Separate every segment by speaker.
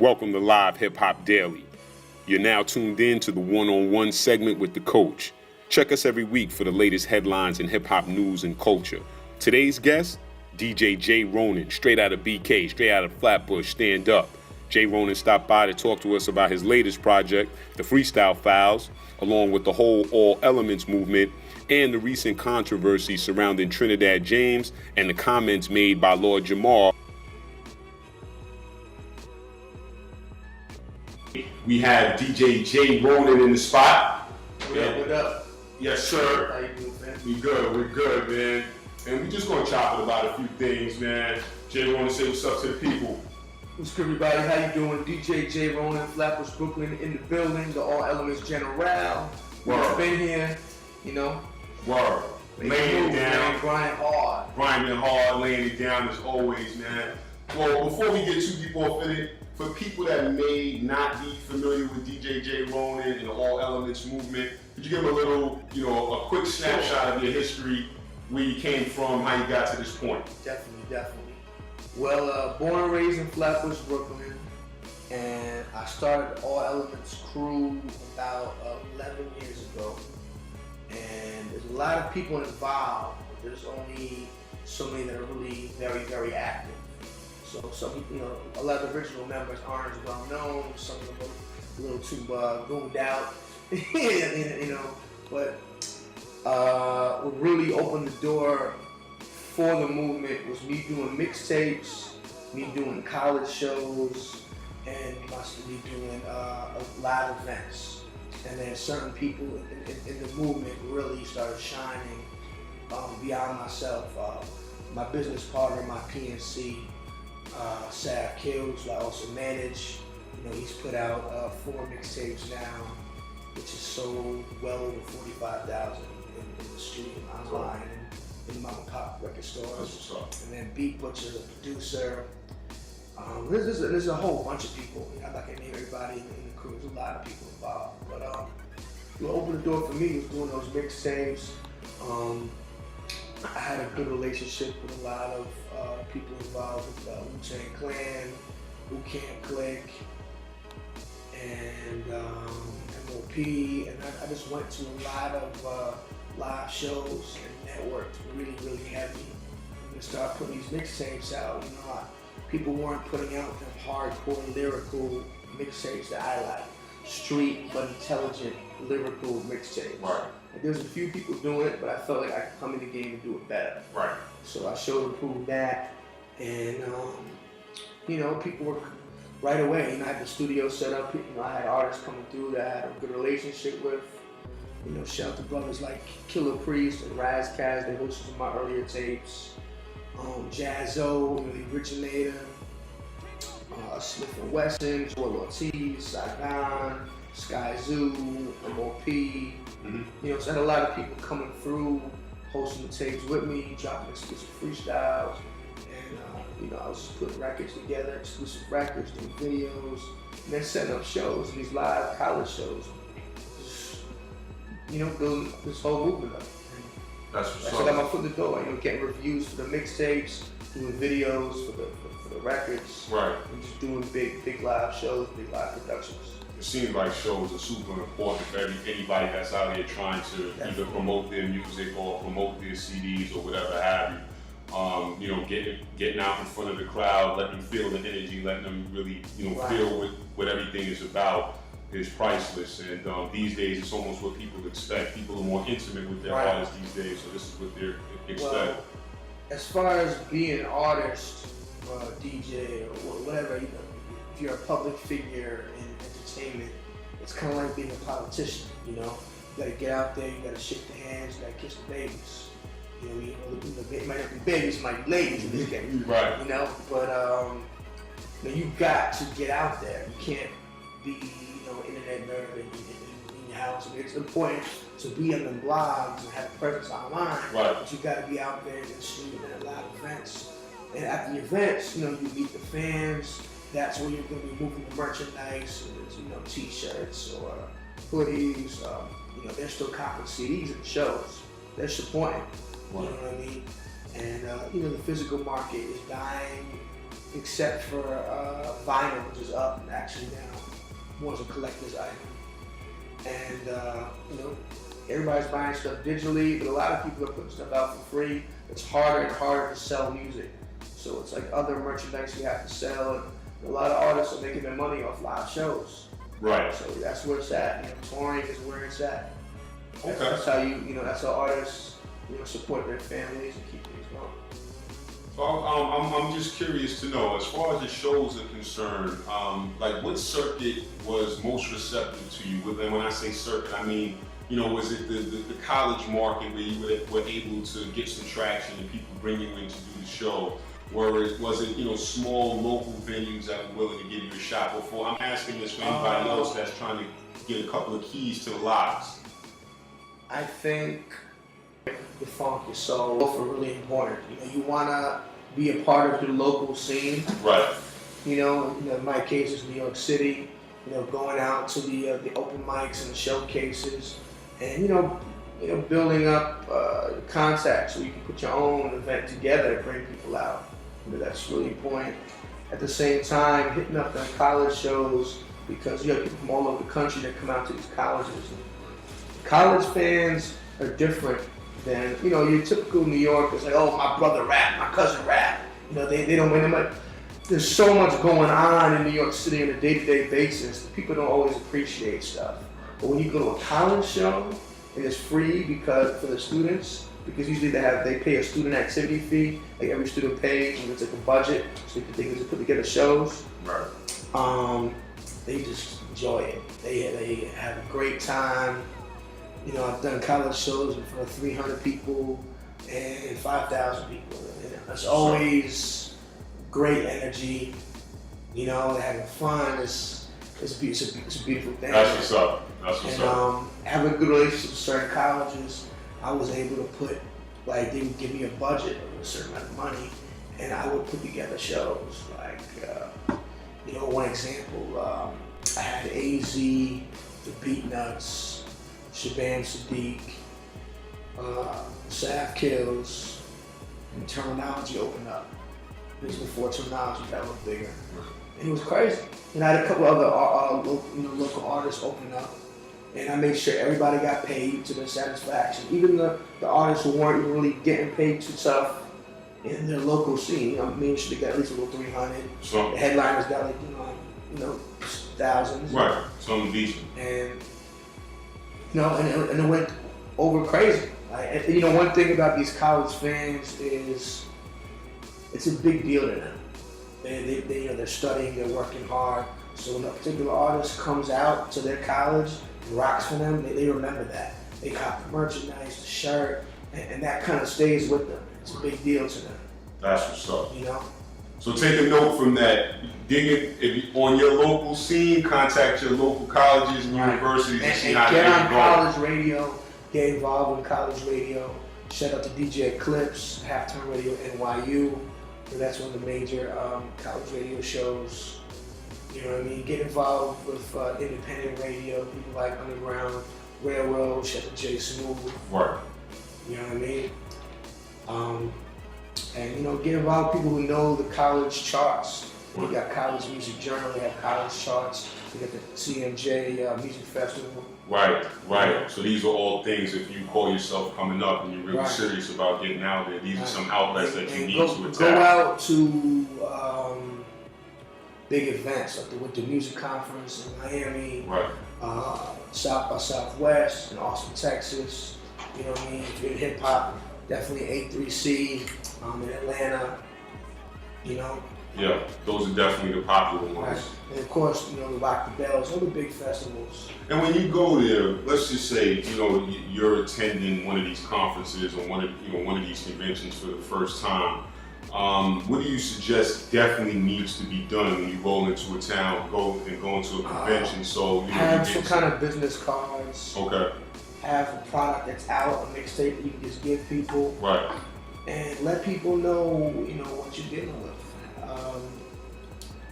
Speaker 1: Welcome to Live Hip Hop Daily. You're now tuned in to the one-on-one segment with the coach. Check us every week for the latest headlines in hip hop news and culture. Today's guest, DJ J-RONIN, straight out of BK, straight out of Flatbush, stand up. J-RONIN stopped by to talk to us about his latest project, the Freestyle Files, along with the whole All Elements movement and the recent controversy surrounding Trinidad James and the comments made by Lord Jamar. We have DJ J-RONIN in the spot.
Speaker 2: What up?
Speaker 1: Yes, sir.
Speaker 2: How you doing, man?
Speaker 1: We're good, man. And we just gonna chop it about a few things, man. J-RONIN, say what's up to the people.
Speaker 2: What's good, everybody? How you doing? DJ J-RONIN, Flatbush, Brooklyn, in the building. The All Elements General. We've been here, you know.
Speaker 1: Word. Laying it down.
Speaker 2: Man, grinding hard.
Speaker 1: Grinding hard, laying it down as always, man. Well, before we get too deep off in it, for people that may not be familiar with DJ J-RONIN and the All Elements movement, could you give a little, a quick snapshot of your history, where you came from, how you got to this point?
Speaker 2: Definitely. Well, born and raised in Flatbush, Brooklyn, and I started the All Elements crew about 11 years ago. And there's a lot of people involved, but there's only so many that are really very, very active. So some, a lot of the original members aren't as well known. Some of them are a little too gooned out, But what really opened the door for the movement was me doing mixtapes, me doing college shows, and possibly doing live events. And then certain people in the movement really started shining beyond myself. My business partner, my PNC, Sav Kills, who I also manage. He's put out 4 mixtapes now, which is sold well over 45,000 in the street and online and in mom and pop record stores. And then Beat Butcher, the producer. There's a whole bunch of people. I'm not gonna name everybody in the crew. There's a lot of people involved. But what opened the door for me was doing those mixtapes. I had a good relationship with a lot of people involved with Wu-Tang Clan, Who Can't Click, and MOP, and I just went to a lot of live shows and networked really, really heavy. And started putting these mixtapes out. People weren't putting out them hardcore lyrical mixtapes that I like. Street but intelligent lyrical mixtapes.
Speaker 1: Right.
Speaker 2: And there's a few people doing it, but I felt like I could come in the game and do it better.
Speaker 1: Right.
Speaker 2: So I showed and proved that, and people were right away. I had the studio set up. I had artists coming through that I had a good relationship with. Shout out to brothers like Killer Priest and Raz Kaz, they hosted some of my earlier tapes. Jazzo, the originator, Smith & Wesson, Joel Ortiz, Saigon, Sky Zoo, MOP. So I had a lot of people coming through, hosting the tapes with me, dropping exclusive freestyles, and I was just putting records together, exclusive records, doing videos, and then setting up shows, and these live college shows. Just, building this whole movement up.
Speaker 1: That's what's up.
Speaker 2: So I got my foot in the door, getting reviews for the mixtapes, doing videos for the records,
Speaker 1: right,
Speaker 2: and just doing big live shows, big live productions.
Speaker 1: It seems like shows are super important for anybody that's out here trying to either promote their music or promote their CDs or whatever have you. Getting out in front of the crowd, letting them feel the energy, letting them really, feel what everything is about is priceless. And these days, it's almost what people expect. People are more intimate with their artists these days, so this is what they expect.
Speaker 2: Well, as far as being an artist, DJ, or whatever, if you're a public figure in entertainment, it's kind of like being a politician. You gotta get out there, you gotta shake the hands, you gotta kiss the babies. It might not be babies, it might be ladies in this game.
Speaker 1: Right.
Speaker 2: But you got to get out there. You can't be, internet nerd in your house. It's important to be on the blogs and have a presence online.
Speaker 1: Right.
Speaker 2: But you got to be out there in the street and at live events. And at the events, you meet the fans. That's where you're going to be moving the merchandise, t-shirts or hoodies. They're still copping CDs at the shows. They're supporting. You know what I mean? And the physical market is dying, except for vinyl, which is up and actually now more as a collector's item. And everybody's buying stuff digitally, but a lot of people are putting stuff out for free. It's harder and harder to sell music. So it's like other merchandise you have to sell, and a lot of artists are making their money off live shows.
Speaker 1: Right.
Speaker 2: So that's where it's at. Touring is where it's at.
Speaker 1: Okay.
Speaker 2: That's how that's how artists support their families and keep things going.
Speaker 1: So I'm just curious to know, as far as the shows are concerned, like what circuit was most receptive to you? And when I say circuit, I mean, was it the college market where you were able to get some traction and people bring you in to do the show? Or was it small local venues that were willing to give you a shot before? I'm asking this for anybody else that's trying to get a couple of keys to the locks.
Speaker 2: I think the funk, your soul, both are really important. You want to be a part of the local scene.
Speaker 1: Right.
Speaker 2: In my case, it's New York City. Going out to the open mics and the showcases, and building up contacts so you can put your own event together and bring people out. That's really important. At the same time, hitting up the college shows, because you have people from all over the country that come out to these colleges. College fans are different than your typical New Yorkers. Like, oh, my brother rap, my cousin rap. They don't win. Like, there's so much going on in New York City on a day-to-day basis. People don't always appreciate stuff. But when you go to a college show and it's free for the students, because usually they pay a student activity fee, like every student pays, and it's like a budget, so they can just put together shows.
Speaker 1: Right.
Speaker 2: They just enjoy it. They have a great time. I've done college shows in front of 300 people and 5,000 people. It's always great energy. They're having fun. It's a beautiful thing.
Speaker 1: That's what's up. That's what's up.
Speaker 2: Having a good relationship with certain colleges, I was able to put, they would give me a budget of a certain amount of money, and I would put together shows. One example, I had AZ, the Beatnuts, Shabam Sadiq, Sav Kills, and Terminology opened up. This was before Terminology got a little bigger. And it was crazy. And I had a couple other local artists open up. And I made sure everybody got paid to their satisfaction. Even the artists who weren't really getting paid too tough in their local scene. I made sure they got at least a little 300. The headliners got thousands.
Speaker 1: Right, something decent.
Speaker 2: And and it went over crazy. One thing about these college fans is it's a big deal to them. They're studying, they're working hard. So when a particular artist comes out to their college, rocks for them, they remember that. They cop the merchandise, the shirt, and that kind of stays with them. It's a big deal to them.
Speaker 1: That's what's up. So take a note from that. On your local scene, contact your local colleges and universities and see how
Speaker 2: get
Speaker 1: they
Speaker 2: on
Speaker 1: go.
Speaker 2: college radio, get involved with college radio. Shout out to DJ Eclipse, Halftime Radio NYU. That's one of the major college radio shows. Get involved with independent radio, people like Underground Railroad, shout out to Jay Smooth.
Speaker 1: Right.
Speaker 2: You know what I mean? And get involved with people who know the college charts. We got College Music Journal, they have college charts. We got the CMJ Music Festival.
Speaker 1: Right. So these are all things, if you call yourself coming up and you're really serious about getting out there, these are some outlets that you need to attack.
Speaker 2: Go out to big events like the Winter Music Conference in Miami, South by Southwest in Austin, Texas. You know what I mean? If you're in hip hop, definitely A3C in Atlanta.
Speaker 1: Yeah, those are definitely the popular ones.
Speaker 2: Right. And of course, the Rock the Bells, all the big festivals.
Speaker 1: And when you go there, let's just say, you're attending one of these conferences or one of these conventions for the first time. What do you suggest definitely needs to be done when you roll into a town, go into a convention?
Speaker 2: Have some kind of business cards.
Speaker 1: Okay.
Speaker 2: Have a product that's out, a mixtape that you can just give people.
Speaker 1: Right.
Speaker 2: And let people know, what you're dealing with.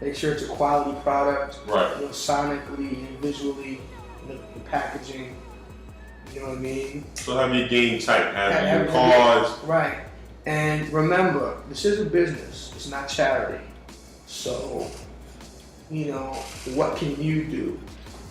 Speaker 2: Make sure it's a quality product.
Speaker 1: Right.
Speaker 2: Sonically and visually, the packaging. You know what I mean?
Speaker 1: So have your game tight. Have your cards.
Speaker 2: Right. And remember, this is a business. It's not charity. So, what can you do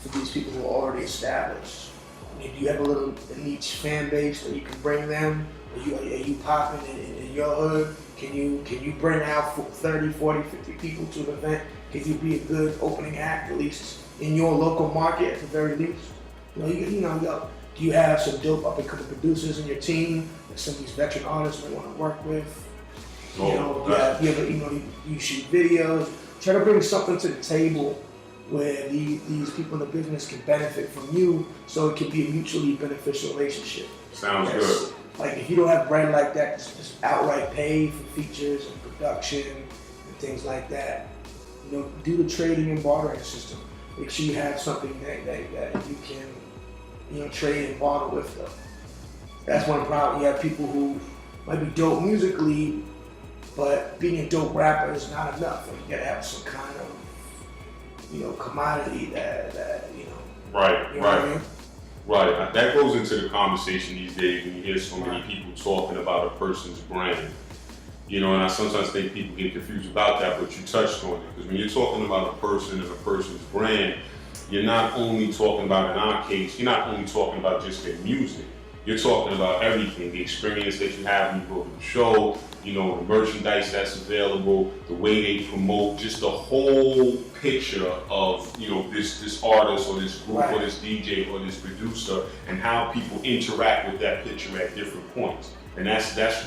Speaker 2: for these people who are already established? I mean, do you have a little niche fan base that you can bring them? Are you popping in your hood? Can you bring out 30, 40, 50 people to an event? Can you be a good opening act, at least in your local market at the very least? Do you have some dope up and coming producers in your team that some of these veteran artists may want to work with? You shoot videos. Try to bring something to the table where these people in the business can benefit from you, so it can be a mutually beneficial relationship.
Speaker 1: Sounds good.
Speaker 2: Like if you don't have bread like that, just outright pay for features and production and things like that. Do the trading and bartering system. Make sure you have something that you can, trade and barter with them. That's one problem. You have people who might be dope musically, but being a dope rapper is not enough. You gotta have some kind of, commodity that.
Speaker 1: Right,
Speaker 2: you know what I mean?
Speaker 1: Right. That goes into the conversation these days when you hear so many people talking about a person's brand. And I sometimes think people get confused about that, but you touched on it. Because when you're talking about a person and a person's brand, you're not only talking about, in our case, you're not only talking about just their music. You're talking about everything, the experience that you have when you go to the show, the merchandise that's available, the way they promote, just the whole picture of, this artist or this group or this DJ or this producer, and how people interact with that picture at different points. And that's that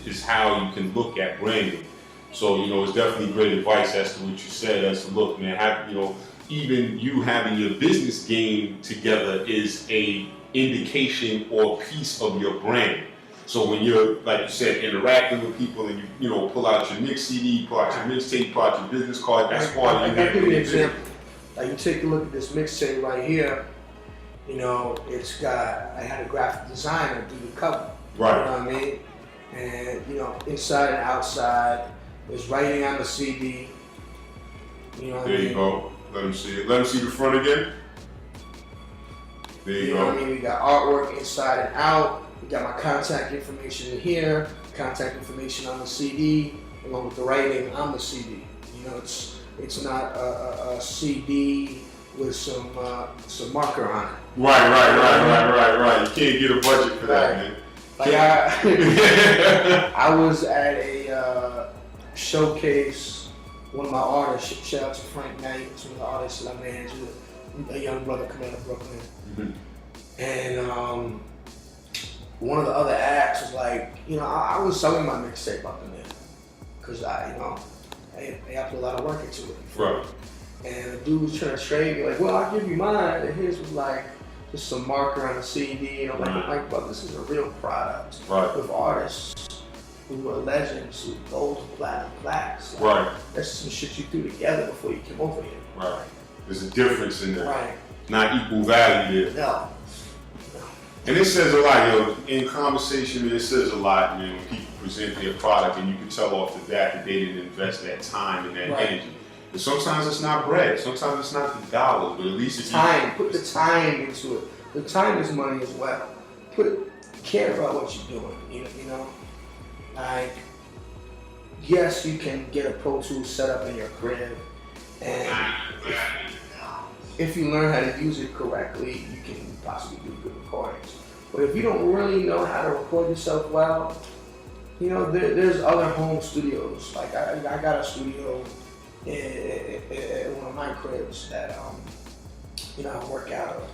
Speaker 1: is how you can look at branding. So, it's definitely great advice as to what you said, as to look, man, even you having your business game together is a indication or piece of your brand. So when you're, like you said, interacting with people and you pull out your mix CD, pull out your mixtape, pull out your business card, that's part of your
Speaker 2: I'll give you an example. Like you take a look at this mixtape right here, I had a graphic designer do the cover.
Speaker 1: Right.
Speaker 2: You know what I mean? And, inside and outside, there's writing on the CD.
Speaker 1: There you go. Let them see it. Let them see the front again. There you go.
Speaker 2: Know what I mean? We got artwork inside and out. We got my contact information in here, contact information on the CD, along with the writing on the CD. It's not a CD with some marker on it.
Speaker 1: Right. You can't get a budget for that, man.
Speaker 2: Like I was at a showcase. One of my artists, shout out to Frank Knight, one of the artists that I manage, a young brother coming out of Brooklyn.
Speaker 1: Mm-hmm.
Speaker 2: And one of the other acts was like, I was selling my mixtape up in there because I put a lot of work into it.
Speaker 1: Right.
Speaker 2: And the dude was trying to trade me, like, well, I'll give you mine. And his was like just some marker on the CD. And I'm like, but this is a real product with artists who are legends, who gold and platinum plaques. Like, that's some shit you threw together before you came over here.
Speaker 1: Right. There's a difference in that.
Speaker 2: Right.
Speaker 1: Not equal value there.
Speaker 2: No.
Speaker 1: And it says a lot, in conversation, it says a lot, when people present their product and you can tell off the bat that they didn't invest that time and that energy. But sometimes it's not bread, sometimes it's not the dollars, but at least it's
Speaker 2: time. Put the time into it. The time is money as well. Care about what you're doing, Like, yes, you can get a Pro Tools set up in your crib, and if you learn how to use it correctly, you can possibly do good recordings. But if you don't really know how to record yourself well, there's other home studios. Like I got a studio in one of my cribs that I work out of,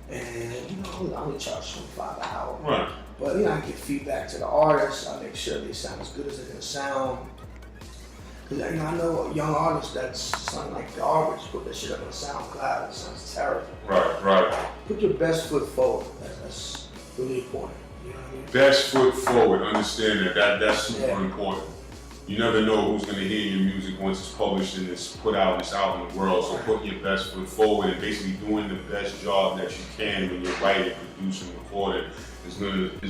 Speaker 2: and I only charge $25 an hour.
Speaker 1: Right.
Speaker 2: But I get feedback to the artists. I make sure they sound as good as they're gonna sound. Cause I know young artists that sound like garbage, put that shit up on SoundCloud, it sounds terrible.
Speaker 1: Right.
Speaker 2: Put your best foot forward. That's really important. You know what I mean?
Speaker 1: Best foot forward, understand that's super important. You never know who's gonna hear your music once it's published and it's put out, it's out in the world. So putting your best foot forward and basically doing the best job that you can when you're writing, producing, recording is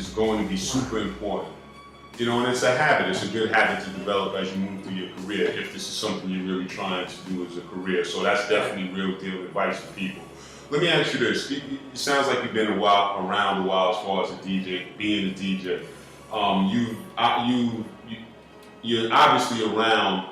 Speaker 1: going to be super important. And it's a habit. It's a good habit to develop as you move through your career, if this is something you're really trying to do as a career. So that's definitely real deal advice for people. Let me ask you this. It sounds like you've been around a while as far as a DJ, being a DJ. you're obviously around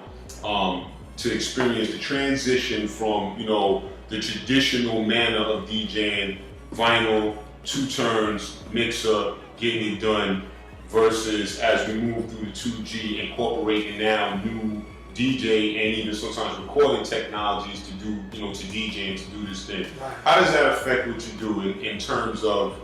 Speaker 1: to experience the transition from, you know, the traditional manner of DJing, vinyl, 2 turns, mixer, getting it done, versus as we move through the 2G, incorporating now new DJ and even sometimes recording technologies to do, you know, to DJ and to do this thing.
Speaker 2: Right.
Speaker 1: How does that affect what you do in terms of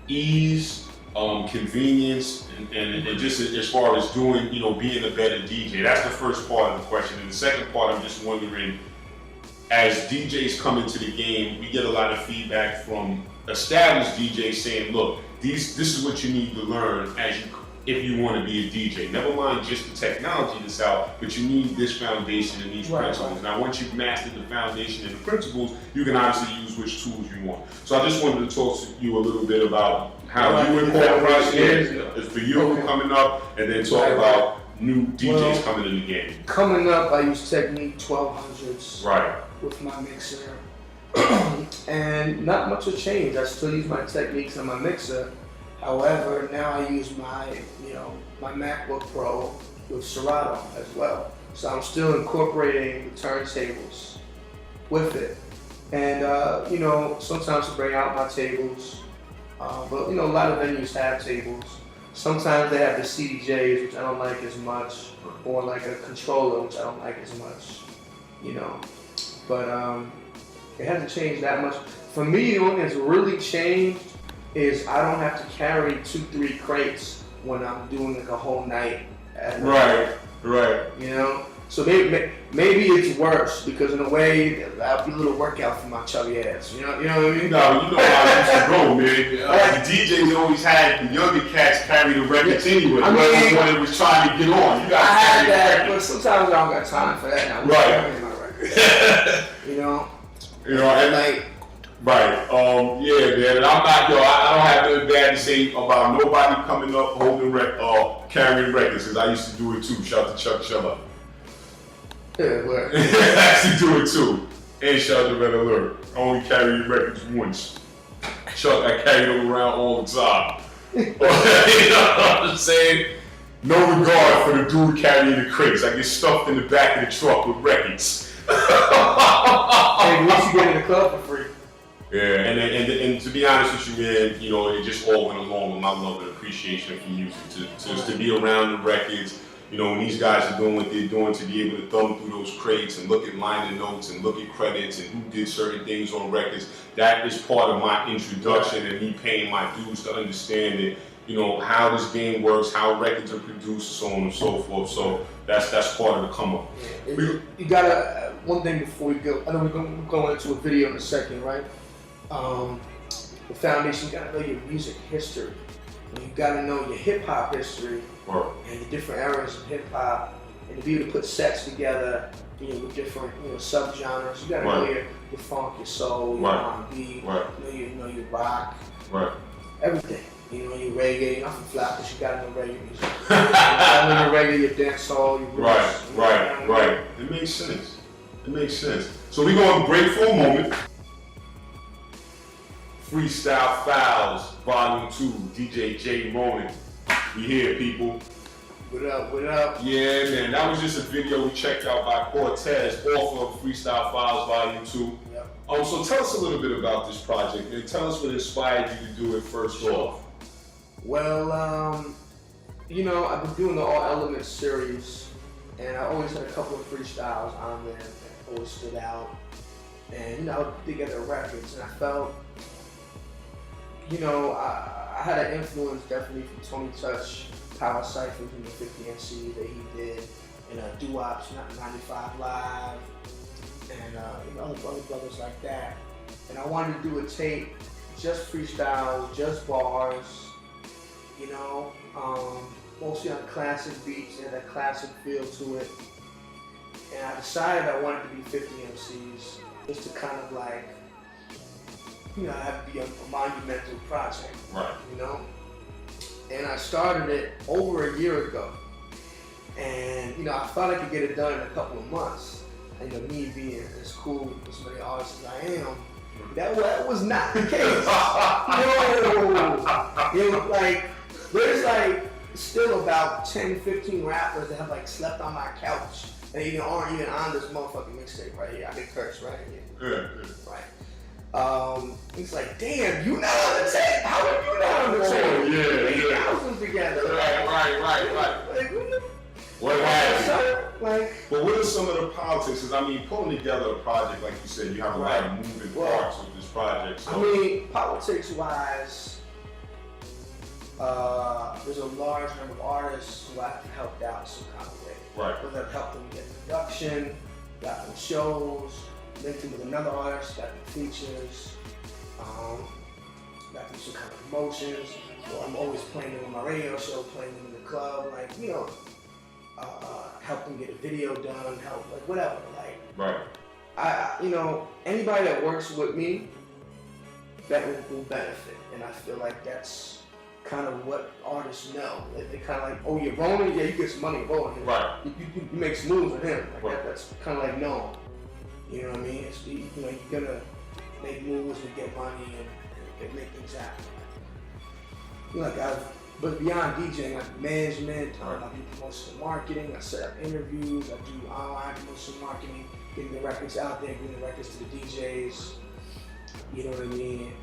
Speaker 1: ease, convenience, and just as far as doing, you know, being a better DJ? That's the first part of the question. And the second part, I'm just wondering, as DJs come into the game, we get a lot of feedback from established DJs saying, look, this is what you need to learn if you want to be a DJ. Never mind just the technology that's out, but you need this foundation and these principles. Now, once you've mastered the foundation and the principles, you can obviously use which tools you want. So I just wanted to talk to you a little bit about how you incorporate it for you coming up, and then talk about new DJs coming in the game.
Speaker 2: Coming up, I use Technique 1200s with my mixer. And not much has changed. I still use my techniques on my mixer. However, now I use my MacBook Pro with Serato as well. So I'm still incorporating the turntables with it. And sometimes I bring out my tables. But a lot of venues have tables. Sometimes they have the CDJs, which I don't like as much, or like a controller, which I don't like as much. But it hasn't changed that much. For me, the only thing that's really changed is I don't have to carry 2-3 crates when I'm doing like a whole night.
Speaker 1: Right.
Speaker 2: So maybe it's worse because in a way that'll be a little workout for my chubby ass. You know what I mean?
Speaker 1: No, you know how I used to go, man. The DJs always had the younger cats carry the records anyway. I mean, when it was trying to get on, you got to carry the records.
Speaker 2: But sometimes I don't got time for that now.
Speaker 1: Right.
Speaker 2: My records.
Speaker 1: Yeah, man. And I don't have nothing bad to say about nobody coming up holding carrying records, because I used to do it too. Shout out to Chuck Shella.
Speaker 2: Yeah, what?
Speaker 1: I used to do it too. And shout out to Red Alert. I only carry records once. Chuck, I carry them around all the time. You know what I'm saying? No regard for the dude carrying the crates. I get stuffed in the back of the truck with records.
Speaker 2: Hey, once you get in the club for free.
Speaker 1: Yeah, and to be honest with you, man, it just all went along with my love and appreciation for music. To be around the records, when these guys are doing what they're doing, to be able to thumb through those crates and look at liner notes and look at credits and who did certain things on records, that is part of my introduction and me paying my dues to understand it. How this game works, how records are produced, so on and so forth. So that's part of the come up.
Speaker 2: Yeah, you gotta, one thing before we go, I know we're going into a video in a second, right? The foundation, you gotta know your music history. You gotta know your hip hop history and the different eras of hip hop, and to be able to put sets together, with different, subgenres. You gotta know your funk, your soul, your R&B, your rock, everything. Your reggae, you're not from Flappers, you gotta know reggae music. You gotta know your reggae, your dancehall, your blues.
Speaker 1: Right. It makes sense. So we're going to break for a moment. Freestyle Files, Volume 2, DJ J-RONIN. We here, people.
Speaker 2: What up?
Speaker 1: Yeah, man, that was just a video we checked out by Cortez off of Freestyle Files, Volume 2. Yep. So tell us a little bit about this project, and tell us what inspired you to do it first off.
Speaker 2: Well, I've been doing the All Elements series, and I always had a couple of freestyles on there that always stood out. And, I would put together records, and I felt, I had an influence definitely from Tony Touch, Power Cypher from the 50 MC that he did, and Doo-Wop's 95 Live, and other brothers like that. And I wanted to do a tape, just freestyle, just bars, mostly on classic beats and a classic feel to it. And I decided I wanted to be 50 MCs just to kind of like, have to be a monumental project, And I started it over a year ago. And, I thought I could get it done in a couple of months. And, me being as cool as many artists as I am, that was not the case. There's like still about 10, 15 rappers that have like slept on my couch and even aren't even on this motherfucking mixtape right here. I can curse, right?
Speaker 3: Yeah.
Speaker 2: Right. It's like, damn, you not on the tape? How are you not on the tape?
Speaker 3: Yeah.
Speaker 2: Thousands together.
Speaker 3: Right.
Speaker 2: Like,
Speaker 3: What happened?
Speaker 2: Like,
Speaker 3: but what are some of the politics? Because I mean, pulling together a project, like you said, you have a lot of moving parts with this project. So.
Speaker 2: I mean, politics-wise, there's a large number of artists who I've helped out some kind of way.
Speaker 3: Right.
Speaker 2: Whether I've helped them get production, got them shows, linked them with another artist, got them features, got them some kind of promotions. Or I'm always playing them on my radio show, playing them in the club, like, you know, help them get a video done, help, like, whatever, like.
Speaker 3: Right.
Speaker 2: You know, anybody that works with me, that will benefit, and I feel like that's kind of what artists know. They kind of like, oh, you're Ronin, yeah, you get some money rolling.
Speaker 3: Right.
Speaker 2: You make some moves with him, like
Speaker 3: right.
Speaker 2: that's kind of like known. You know what I mean? It's, you know, you're gonna make moves and get money and make things happen. You know, like but beyond DJing, like management, I do promotion and marketing, I set up interviews, I do online promotion and marketing, getting the records out there, getting the records to the DJs, you know what I mean?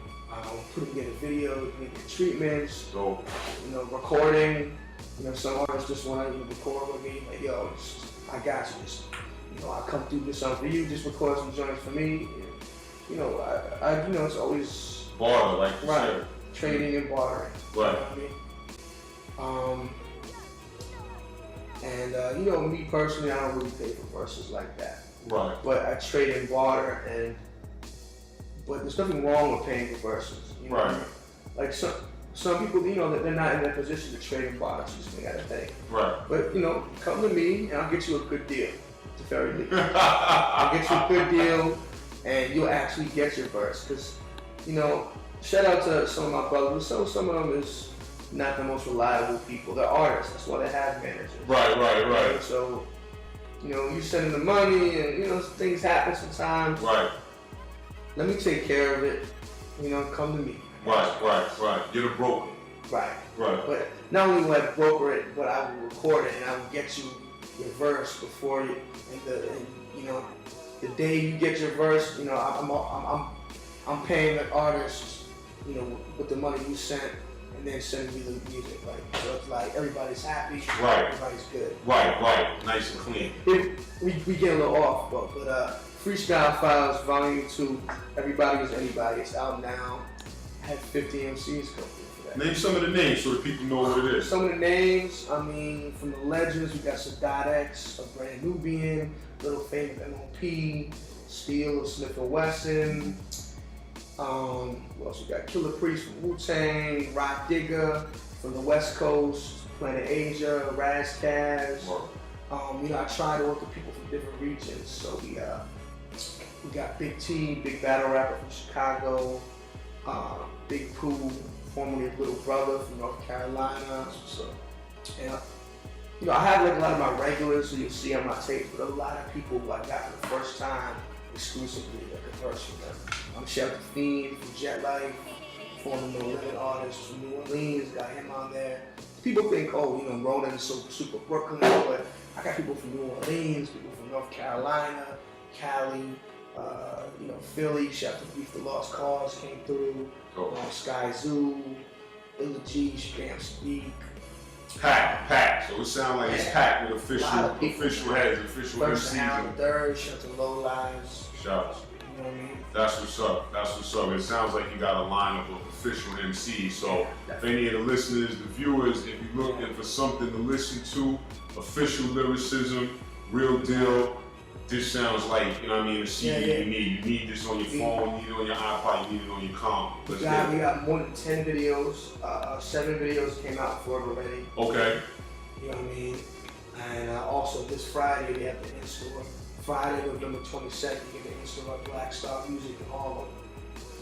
Speaker 2: Put together videos, making treatments, you know, recording. You know, some artists just want to record with me, like, yo, I got you, just, you know, I come through, do something for you, just record some joints for me. You know, I you know, it's always
Speaker 3: barter, like you
Speaker 2: right,
Speaker 3: said.
Speaker 2: trading and bartering.
Speaker 3: Right.
Speaker 2: You know what I mean? You know, me personally, I don't really pay for verses like that.
Speaker 3: Right.
Speaker 2: But I trade and barter, but there's nothing wrong with paying for verses. You know?
Speaker 3: Right.
Speaker 2: Like some people, you know, that they're not in that position to trade and barter, so they gotta pay.
Speaker 3: Right.
Speaker 2: But you know, come to me and I'll get you a good deal. At the very least, I'll get you a good deal, and you'll actually get your verse. Because, you know, shout out to some of my brothers. Some of them is not the most reliable people. They're artists. That's why they have managers.
Speaker 3: Right.
Speaker 2: So, you know, you send them the money, and you know, things happen sometimes.
Speaker 3: Right.
Speaker 2: Let me take care of it. You know, come to me.
Speaker 3: Right. Get a broker.
Speaker 2: Right.
Speaker 3: Right.
Speaker 2: But not only will I broker it, but I will record it, and I will get you your verse before you. And you know, the day you get your verse, you know, I'm paying the artist, you know, with the money you sent, and then sending me the music. Like, so it's like everybody's happy.
Speaker 3: Right.
Speaker 2: Everybody's good.
Speaker 3: Right. Nice and clean.
Speaker 2: We get a little off, but Freestyle Files Volume 2, Everybody is Anybody. It's out now. I had 50 MCs come through for that.
Speaker 3: Name some of the names so that people know what it is.
Speaker 2: Some of the names, I mean, from the legends, we got Sadat X, a Brand Nubian, Little Fame of MOP, Steel of Smith & Wesson. What else we got? Killer Priest from Wu-Tang, Rod Digger from the West Coast, Planet Asia, Raz Kaz. You know, I try to work with people from different regions. So we got Big T, big battle rapper from Chicago, Big Pooh, formerly of Little Brother from North Carolina. And you know, I have like a lot of my regulars who you'll see on my tapes, but a lot of people who I got for the first time exclusively like a verse from them. Shout out to Fiend from Jet Life, former No Limit artist from New Orleans, got him on there. People think, oh, you know, Ronin is so super Brooklyn, but I got people from New Orleans, people from North Carolina, Cali, you know, Philly. Shout out to Beef the Lost Cause came through. Sky Zoo, Illa G, Spam Speak.
Speaker 3: Packed. So it sounds like it's packed with official heads, official
Speaker 2: First
Speaker 3: MCs.
Speaker 2: and third, shout out to Low Lives.
Speaker 3: Shouts.
Speaker 2: You know what I mean?
Speaker 3: That's what's up. It sounds like you got a lineup of official MCs. So if any of the listeners, the viewers, if you're looking for something to listen to, official lyricism, real deal, this sounds like, you know what I mean, the CD you need. You need this on your phone, you need it on your iPod, you need it on your comp.
Speaker 2: We got more than 10 videos. 7 videos came out for it already.
Speaker 3: Okay.
Speaker 2: You know what I mean? And also this Friday, we have the in-store. Friday, November 22nd, you get the in-store at Black Star Music in Harlem.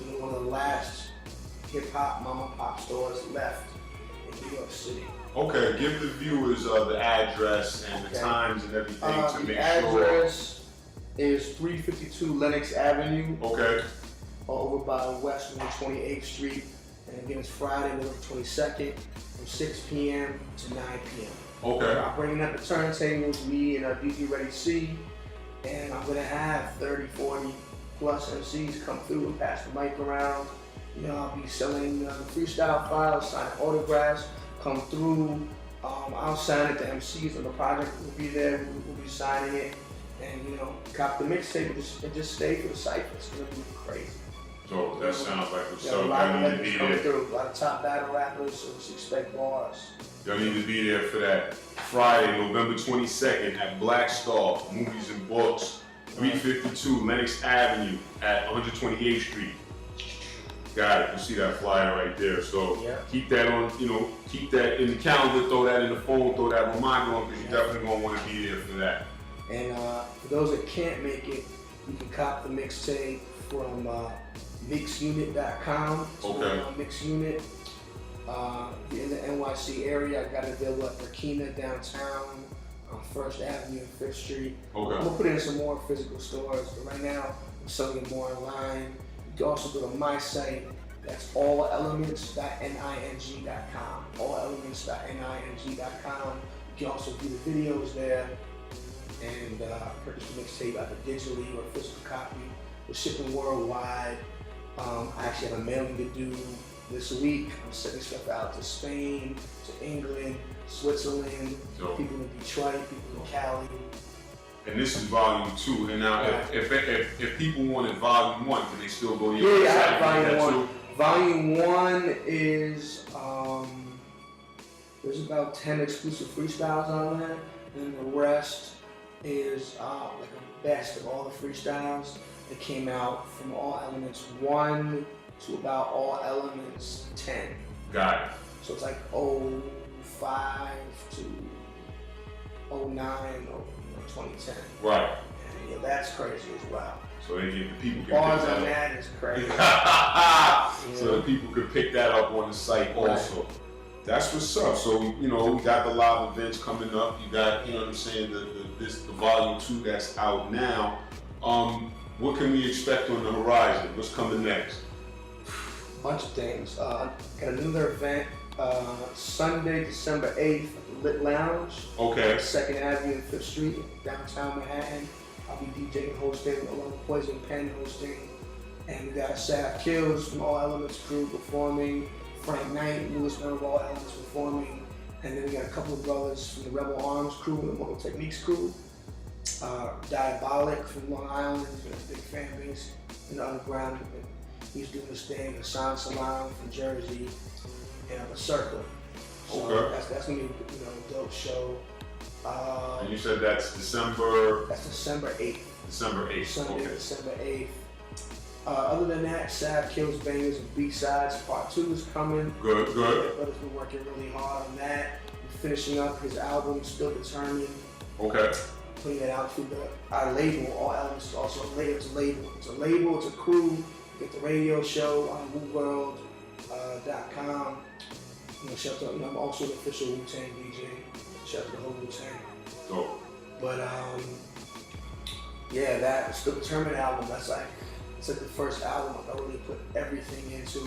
Speaker 2: You know, one of the last hip-hop, mom-and-pop stores left in New York City.
Speaker 3: Okay, give the viewers the address and the times and everything to make sure.
Speaker 2: The address is 352 Lenox Avenue.
Speaker 3: Okay.
Speaker 2: Over by West 128th Street. And again, it's Friday, November 22nd. from 6 p.m. to 9 p.m.
Speaker 3: Okay.
Speaker 2: I'm bringing up the turntables, me and DJ Ready C, and I'm gonna have 30, 40 plus MCs come through and pass the mic around. You know, I'll be selling freestyle files, signing autographs, come through. I'll sign it to MCs on the project. We'll be there. We'll be signing it, and you know, cop the mixtape and just stay for the cypher. It's gonna be crazy.
Speaker 3: So that sounds like what's
Speaker 2: Yeah, a
Speaker 3: up.
Speaker 2: lot
Speaker 3: Y'all
Speaker 2: of
Speaker 3: need to
Speaker 2: legends
Speaker 3: be
Speaker 2: coming
Speaker 3: there.
Speaker 2: through. A lot of top battle rappers, so just expect bars.
Speaker 3: Y'all need to be there for that Friday, November 22nd at Black Star Movies and Books, 352 Lenox Avenue at 128th Street. Got it. You see that flyer right there. So
Speaker 2: Yeah.
Speaker 3: keep that on, you know, keep that in the calendar, throw that in the phone, throw that reminder on, because you're definitely gonna want to be there for that.
Speaker 2: And for those that can't make it, you can cop the mixtape from mixunit.com.
Speaker 3: Okay.
Speaker 2: Mixunit. If you're in the NYC area, I got it available at Burkina downtown on First Avenue and Fifth Street.
Speaker 3: Okay.
Speaker 2: I'm gonna put it in some more physical stores, but right now I'm selling it more online. You can also go to my site. That's allelements.ning.com. Allelements.ning.com. You can also view the videos there and purchase the mixtape either digitally or a physical copy. We're shipping worldwide. I actually have a mailing to do this week. I'm sending stuff out to Spain, to England, Switzerland,
Speaker 3: So-
Speaker 2: people in Detroit, people in Cali.
Speaker 3: And this is volume 2. And now,
Speaker 2: Yeah.
Speaker 3: if people wanted volume 1, can they still go to your
Speaker 2: Yeah, I
Speaker 3: website
Speaker 2: have
Speaker 3: and get
Speaker 2: volume
Speaker 3: that
Speaker 2: one.
Speaker 3: too?
Speaker 2: Volume 1 is there's about 10 exclusive freestyles on there, and the rest is like a best of all the freestyles that came out from All Elements 1 to about All Elements 10.
Speaker 3: Got it.
Speaker 2: So it's like 05 to 09 or 2010.
Speaker 3: Right.
Speaker 2: And yeah, that's crazy as well.
Speaker 3: So they get the people can
Speaker 2: Bars
Speaker 3: pick
Speaker 2: on
Speaker 3: that
Speaker 2: that is crazy.
Speaker 3: up. So the people could pick that up on the site also. That's what's up. So, you know, we got the live events coming up. You got, you know what I'm saying, the volume 2 that's out now. What can we expect on the horizon? What's coming next?
Speaker 2: Bunch of things. Got another event Sunday, December 8th at the Lit Lounge.
Speaker 3: Okay.
Speaker 2: 2nd Avenue and 5th Street, downtown Manhattan. I'll be DJing, hosting, along with Poison Pen hosting. And we got Sav Kills from All Elements crew performing. Frank Knight, newest member of All Elements performing. And then we got a couple of brothers from the Rebel Arms crew and the Mortal Techniques crew. Diabolic from Long Island, he's got a big fan base in the underground. He's doing this thing, Hassan Salam from Jersey, and a Circle. So
Speaker 3: Okay.
Speaker 2: that's gonna be a dope show.
Speaker 3: And you said that's December
Speaker 2: That's December 8th.
Speaker 3: 8th.
Speaker 2: Sunday,
Speaker 3: Okay.
Speaker 2: December 8th. Other than that, Sav Kills Bangers and B-Sides Part 2 is coming.
Speaker 3: Good.
Speaker 2: Brother's been working really hard on that. We're finishing up his album, Still Determined.
Speaker 3: Okay.
Speaker 2: Putting it out through our label. All Elements is also a label. It's a label. It's a label. It's a crew. You get the radio show on WooWorld.com. Shout out. I'm also the official Wu-Tang DJ. Shout out to the whole Wu-Tang.
Speaker 3: Dope.
Speaker 2: But yeah, that Still Determined album. It's like the first album I really put everything into.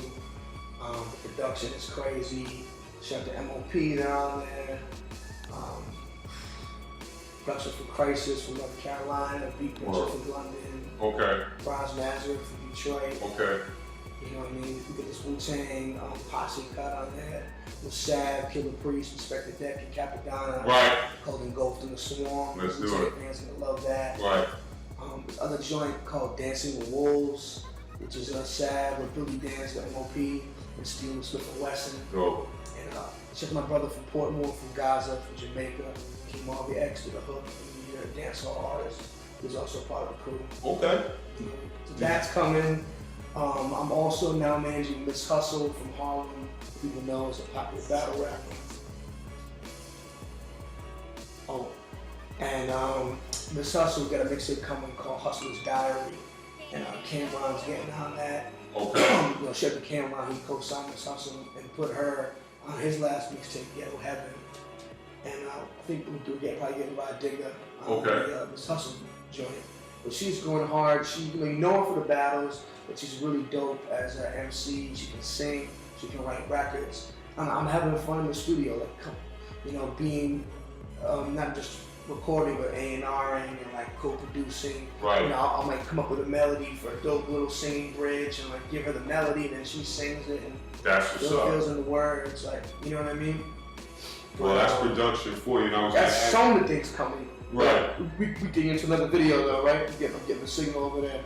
Speaker 2: The production is crazy. Shout out to MOP, they're on there. Production from Crisis from North Carolina, Beat Butcher from London,
Speaker 3: Okay.
Speaker 2: Bronze Nazareth from Detroit.
Speaker 3: Okay.
Speaker 2: You know what I mean? We get this Wu-Tang posse cut on there. With Sav, Killer Priest, Inspector Deck, and Capadonna.
Speaker 3: Right.
Speaker 2: Called Engulfed in the Swarm.
Speaker 3: Let's do
Speaker 2: Wu-Tang
Speaker 3: it.
Speaker 2: fans gonna love that.
Speaker 3: Right.
Speaker 2: This other joint called Dancing with Wolves, which is Sav with Billy Dance, with MOP, and Steven Smith and Wesson.
Speaker 3: Dope.
Speaker 2: And check my brother from Portmore, from Gaza, from Jamaica, King Marvy X to the Hook, and a dancehall artist who's also part of the crew.
Speaker 3: Okay.
Speaker 2: So that's coming. I'm also now managing Miss Hustle from Harlem. People know as a popular battle rapper. Oh, and Miss Hustle got a mixtape coming called Hustler's Diary, and Cameron's getting on that.
Speaker 3: Okay.
Speaker 2: Shout out to Cameron, he co-signed Miss Hustle and put her on his last mixtape, Ghetto Heaven. And I think we'll probably get by Digger on the Miss Hustle joint. But she's going hard. She's known for the battles, but she's really dope as an MC. She can sing, she can write records, I'm having fun in the studio, like, you know, being not just recording but A&Ring and like co-producing.
Speaker 3: Right.
Speaker 2: You know, I might come up with a melody for a dope little singing bridge and like give her the melody and then she sings it and
Speaker 3: That's what's up.
Speaker 2: fills in the words, like, you know what I mean?
Speaker 3: Well, that's production for you. And I was
Speaker 2: That's
Speaker 3: gonna
Speaker 2: some of the things coming.
Speaker 3: Right.
Speaker 2: We get into another video though, right? I'm getting the signal over there.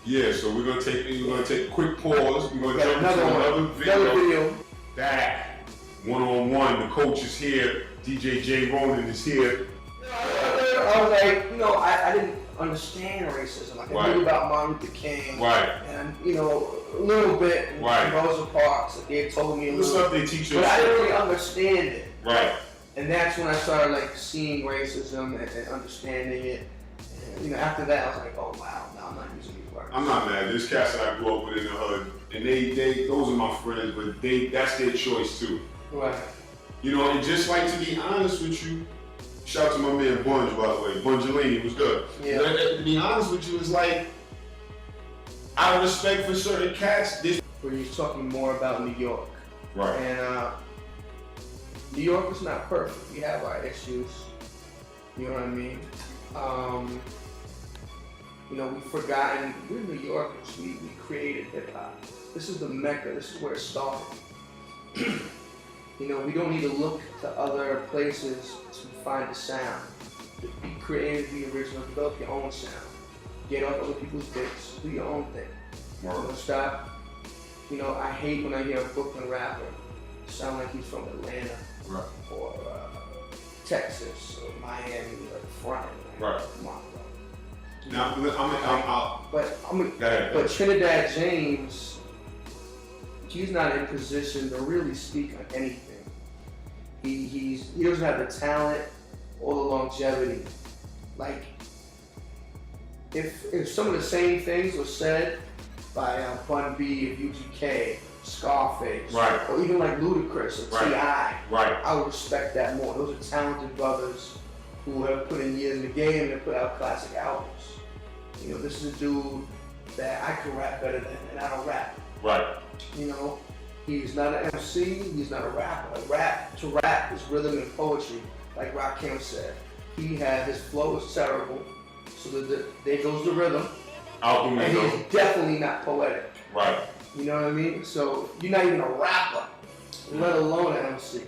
Speaker 3: Yeah, so we're gonna take a quick pause. We're gonna
Speaker 2: Got
Speaker 3: jump
Speaker 2: another
Speaker 3: into
Speaker 2: one.
Speaker 3: another
Speaker 2: Another video.
Speaker 3: That one-on-one. The coach is here. DJ J-RONIN is here.
Speaker 2: I was like, you know, I didn't understand racism. Like, I knew about Martin Luther King.
Speaker 3: Right.
Speaker 2: And, you know, a little bit in
Speaker 3: Right.
Speaker 2: Rosa Parks. Like, they told me a
Speaker 3: The
Speaker 2: little
Speaker 3: stuff they teach you.
Speaker 2: but I didn't really understand it.
Speaker 3: Right.
Speaker 2: And that's when I started, like, seeing racism and understanding it. And, you know, after that, I was like, oh, wow, no, I'm not using these words.
Speaker 3: I'm not mad. There's cats that I grew up with in the hood, and they those are my friends, but that's their choice too.
Speaker 2: Right.
Speaker 3: You know, and just like to be honest with you, shout out to my man Bunge, by the way. Bungelini was good.
Speaker 2: Yeah.
Speaker 3: But to be honest with you, it's like, out of respect for certain cats, this.
Speaker 2: Where you're talking more about New York.
Speaker 3: Right.
Speaker 2: And New York is not perfect. We have our issues. You know what I mean? You know, we've forgotten, we're New Yorkers. We created hip hop. This is the Mecca. This is where it started. You know, we don't need to look to other places to find a sound. Be creative, be original, develop your own sound. Get off other people's dicks, do your own thing. You know, stop. You know, I hate when I hear a Brooklyn rapper sound like he's from Atlanta,
Speaker 3: Right.
Speaker 2: or Texas, or Miami, or front.
Speaker 3: Right.
Speaker 2: Come on, bro.
Speaker 3: Now,
Speaker 2: But
Speaker 3: go ahead.
Speaker 2: But Trinidad James, he's not in position to really speak on anything. He doesn't have the talent or the longevity. Like, if some of the same things were said by Bun B of UGK, Scarface,
Speaker 3: Right.
Speaker 2: or even like Ludacris or
Speaker 3: Right.
Speaker 2: T.I.,
Speaker 3: Right.
Speaker 2: I would respect that more. Those are talented brothers who have put in years in the game and have put out classic albums. You know, this is a dude that I can rap better than, and I don't rap.
Speaker 3: Right.
Speaker 2: You know, he's not an MC, he's not a rapper. To rap is rhythm and poetry, like Rakim said. His flow is terrible, so there goes the rhythm.
Speaker 3: Album
Speaker 2: And
Speaker 3: is
Speaker 2: he's definitely not poetic.
Speaker 3: Right.
Speaker 2: You know what I mean? So you're not even a rapper, let alone an MC.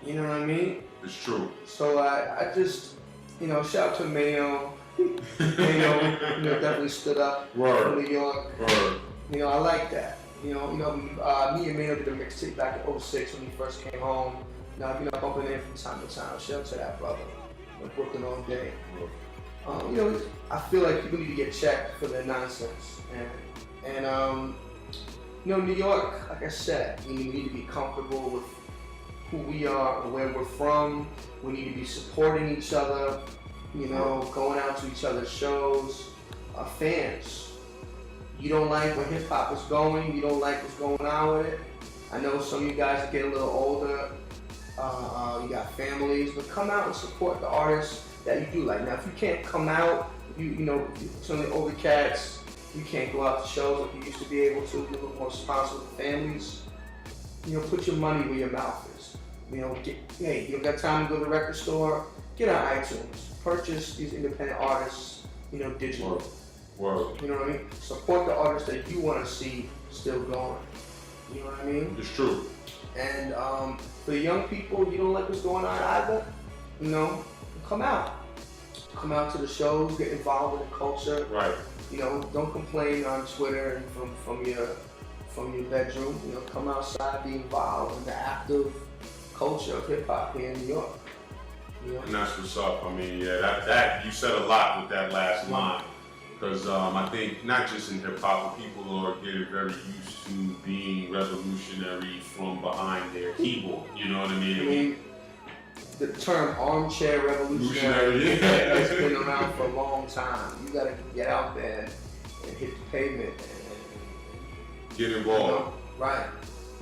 Speaker 2: You know what I mean?
Speaker 3: It's true.
Speaker 2: So I just, you know, shout out to Mayo. Mayo, you know, definitely stood up
Speaker 3: Word.
Speaker 2: for New York.
Speaker 3: Word.
Speaker 2: You know, I like that. You know, me and Mayo did a mixtape back in '06 when he first came home. You know, bumping in from time to time. Shout out to that brother. Been working all day. You know, I feel like people need to get checked for their nonsense. And you know, New York, like I said, we need to be comfortable with who we are, where we're from. We need to be supporting each other, you know, going out to each other's shows. Fans, you don't like where hip hop is going, you don't like what's going on with it. I know some of you guys are getting a little older, you got families, but come out and support the artists that you do like. Now, if you can't come out, you know, some of the older cats, you can't go out to shows like you used to be able to, be a little more responsible with families. You know, put your money where your mouth is. You know, hey, you don't got time to go to the record store, get on iTunes, purchase these independent artists, you know, digitally.
Speaker 3: Word.
Speaker 2: You know what I mean? Support the artists that you want to see still going. You know what I mean?
Speaker 3: It's true.
Speaker 2: And for the young people, you don't like what's going on either, you know, come out. Come out to the shows, get involved in the culture.
Speaker 3: Right.
Speaker 2: You know, don't complain on Twitter and from your bedroom. You know, come outside, be involved in the active culture of hip hop here in New York. You know?
Speaker 3: And that's what's up. I mean, yeah, that you said a lot with that last line. Because I think not just in hip hop, but people are getting very used to being revolutionary from behind their keyboard. You know what I mean?
Speaker 2: I mean, the term armchair revolutionary has been around for a long time. You gotta get out there and hit the pavement and
Speaker 3: Get
Speaker 2: you
Speaker 3: involved.
Speaker 2: know, right.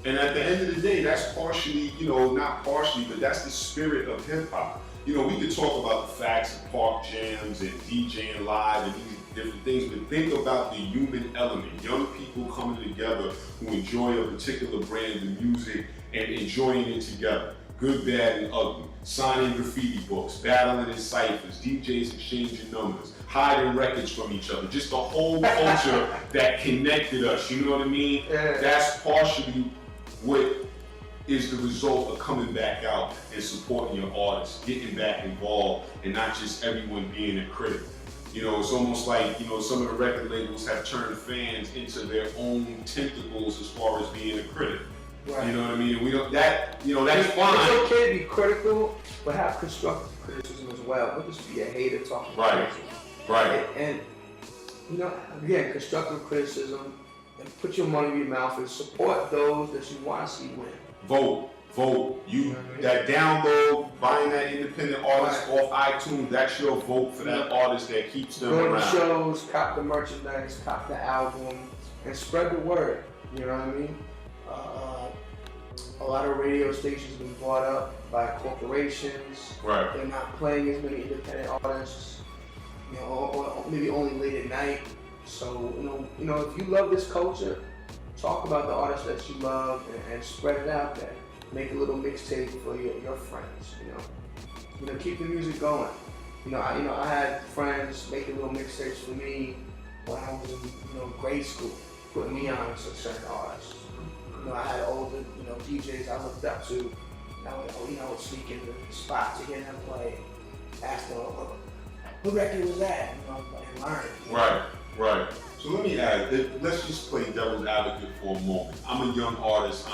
Speaker 3: And at the end of the day, that's partially, you know, not partially, but that's the spirit of hip hop. you know, we could talk about the facts of park jams and DJing live and these different things, but think about the human element. Young people coming together who enjoy a particular brand of music and enjoying it together. Good, bad, and ugly. Signing graffiti books, battling in ciphers, DJs exchanging numbers, hiding records from each other. Just the whole culture that connected us, you know what I mean?
Speaker 2: Yeah.
Speaker 3: That's partially what is the result of coming back out and supporting your artists, getting back involved, and not just everyone being a critic. You know, it's almost like, you know, some of the record labels have turned fans into their own tentacles as far as being a critic.
Speaker 2: Right.
Speaker 3: You know what I mean? We don't, that, you know, that's fine.
Speaker 2: It's okay to be critical, but have constructive criticism as well. Don't just be a hater talking criticism.
Speaker 3: Right.
Speaker 2: And, you know, again, constructive criticism, and put your money in your mouth and support those that you want to see win.
Speaker 3: Vote. You, that download, buying that independent artist off iTunes, that's your vote for that artist that keeps them around.
Speaker 2: Go to the shows, cop the merchandise, cop the album, and spread the word. You know what I mean? A lot of radio stations have been bought up by corporations.
Speaker 3: Right.
Speaker 2: They're not playing as many independent artists, you know, or maybe only late at night. So, you know, if you love this culture, talk about the artists that you love and spread it out there. Make a little mixtape for your friends. You know, keep the music going. I had friends making little mixtapes for me when I was in grade school, putting me on to certain artists. You know, I had older DJs I looked up to. And I would sneak in the spot to hear them play. Ask them, what record was that? And learn.
Speaker 3: Right. So let me add, let's just play devil's advocate for a moment. I'm a young artist.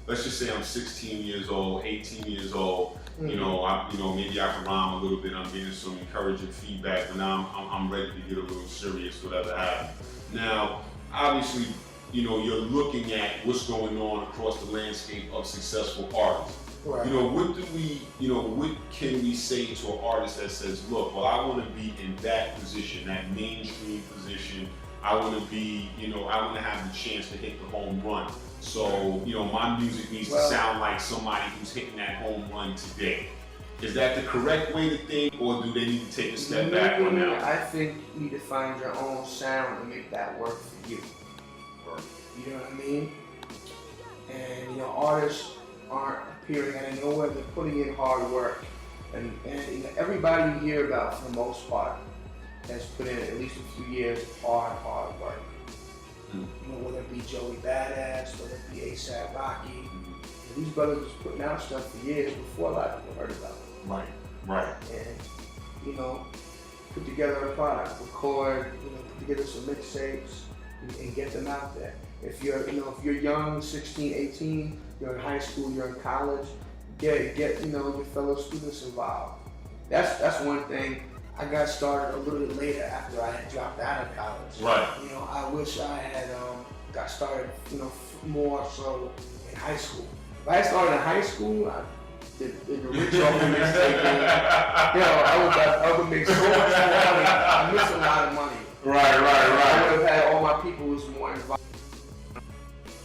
Speaker 3: Let's just say I'm 16 years old, 18 years old. Mm-hmm. Maybe I can rhyme a little bit. I'm getting some encouraging feedback, but now I'm ready to get a little serious, whatever happens. Now, obviously, you're looking at what's going on across the landscape of successful artists.
Speaker 2: Right.
Speaker 3: What can we say to an artist that says, look, well, I want to be in that position, that mainstream position. I want to be, I want to have the chance to hit the home run. So, my music needs to sound like somebody who's hitting that home run today. Is that the correct way to think, or do they need to take a step back on that?
Speaker 2: I think you need to find your own sound and make that work for you. You know what I mean? And, artists aren't appearing out of nowhere. They're putting in hard work. And everybody you hear about, for the most part, has put in at least a few years of hard work. Whether it be Joey Badass, whether it be A$AP Rocky. These brothers was putting out stuff for years before a lot of people heard about it.
Speaker 3: Right.
Speaker 2: And, put together a product, record, put together some mixtapes and get them out there. If you're young, 16, 18, you're in high school, you're in college, get your fellow students involved. That's one thing. I got started a little bit later after I had dropped out of college.
Speaker 3: Right.
Speaker 2: I wish I had got started, more so in high school. If I had started in high school, the rich open mixtape, I would make so much more money. I miss a lot of money.
Speaker 3: Right.
Speaker 2: I would have had all my people who's more involved.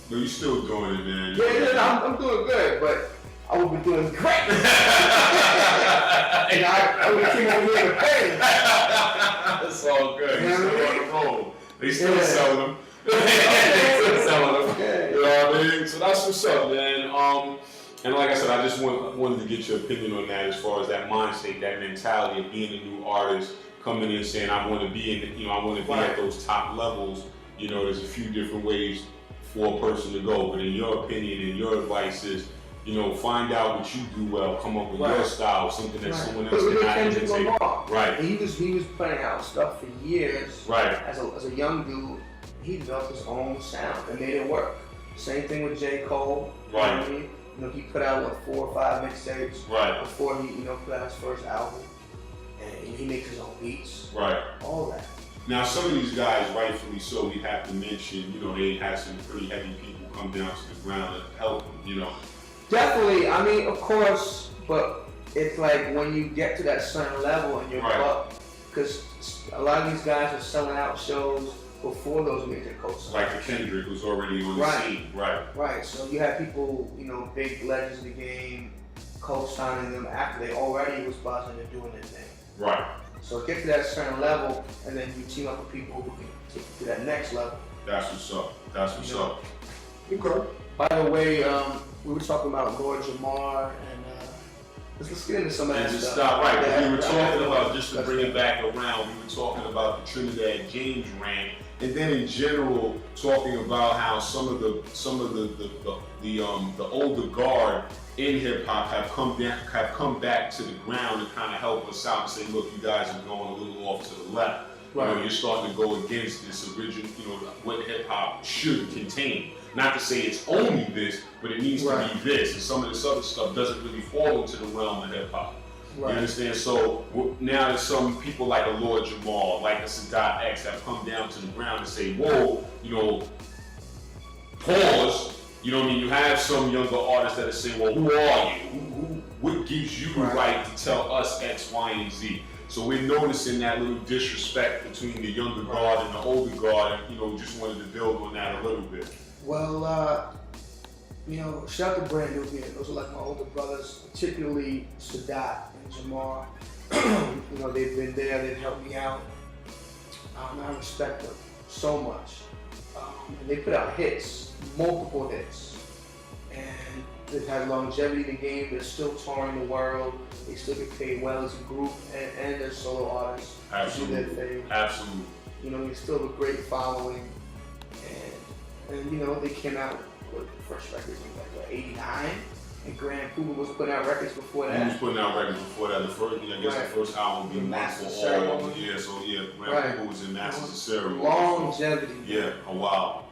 Speaker 3: No, you're still doing it, man.
Speaker 2: Yeah, I'm doing good, but I would be doing great. And I would keep on doing the pain.
Speaker 3: That's all good. You're still on the road. They still sell them.
Speaker 2: Yeah.
Speaker 3: You know what I mean? So that's what's up, man. And like I said, I just wanted to get your opinion on that as far as that mindset, that mentality of being a new artist, coming in and saying, I want to be at those top levels. There's a few different ways for a person to go, but in your opinion and your advice is, find out what you do well, come up with your style, something that someone else cannot imitate. Right.
Speaker 2: And he was putting out stuff for years.
Speaker 3: Right.
Speaker 2: As a young dude, he developed his own sound and made it work. Same thing with J. Cole.
Speaker 3: Right.
Speaker 2: You know what I mean? He put out 4 or 5 mixtapes.
Speaker 3: Right.
Speaker 2: Before he put out his first album, and he makes his own beats.
Speaker 3: Right.
Speaker 2: All that.
Speaker 3: Now, some of these guys, rightfully so, we have to mention, they had some pretty heavy people come down to the ground and help them,
Speaker 2: Definitely, of course, but it's like when you get to that certain level and you're up, because a lot of these guys are selling out shows before those major coasts.
Speaker 3: Like the Kendrick was already on the scene. Right.
Speaker 2: So you have people, big legends in the game, co-signing them after they already was buzzing and doing their thing.
Speaker 3: Right.
Speaker 2: So get to that certain level, and then you team up with people who can take you to that next level.
Speaker 3: That's what's up. That's what's up. Okay.
Speaker 2: By the way, we were talking about Lord Jamar, and let's get into some of that
Speaker 3: And just
Speaker 2: stuff.
Speaker 3: stop right.
Speaker 2: Yeah,
Speaker 3: We were talking about, just to
Speaker 2: that's
Speaker 3: bring it back around, we were talking about the Trinidad James rant, and then in general talking about how some of the older guard in hip hop have come back to the ground and kind of help us out and say, look, you guys are going a little off to the left.
Speaker 2: Right.
Speaker 3: You know, you're starting to go against this original, you know, what hip hop should contain. Not to say it's only this, but it needs to be this, and some of this other stuff doesn't really fall into the realm of hip hop. Right. You understand? So now there's some people like a Lord Jamal, like a Sadat X, that come down to the ground and say, whoa, you know, pause. You know what I mean? You have some younger artists that are saying, well, who are you? What gives you the right to tell us X, Y, and Z? So we're noticing that little disrespect between the younger guard and the older guard, and, you know, just wanted to build on that a little bit.
Speaker 2: Well, you know, shout out to Brand New here. Those are like my older brothers, particularly Sadat and Jamar. You know, they've been there, they've helped me out. I respect them so much. And they put out hits, multiple hits. And they've had longevity in the game. They're still touring the world. They still get paid well as a group and as solo artists.
Speaker 3: Absolutely.
Speaker 2: Do their thing.
Speaker 3: Absolutely.
Speaker 2: You know, they still have a great following. And you know, they came out with the first records in like '89, and Grand Puba was putting out records before that.
Speaker 3: He was putting out records before that. The first, I guess, the first album would be
Speaker 2: Master
Speaker 3: for all.
Speaker 2: Ceremony.
Speaker 3: Yeah, so yeah, Grand Puba was in Masters of Ceremony.
Speaker 2: Longevity.
Speaker 3: Yeah, a while.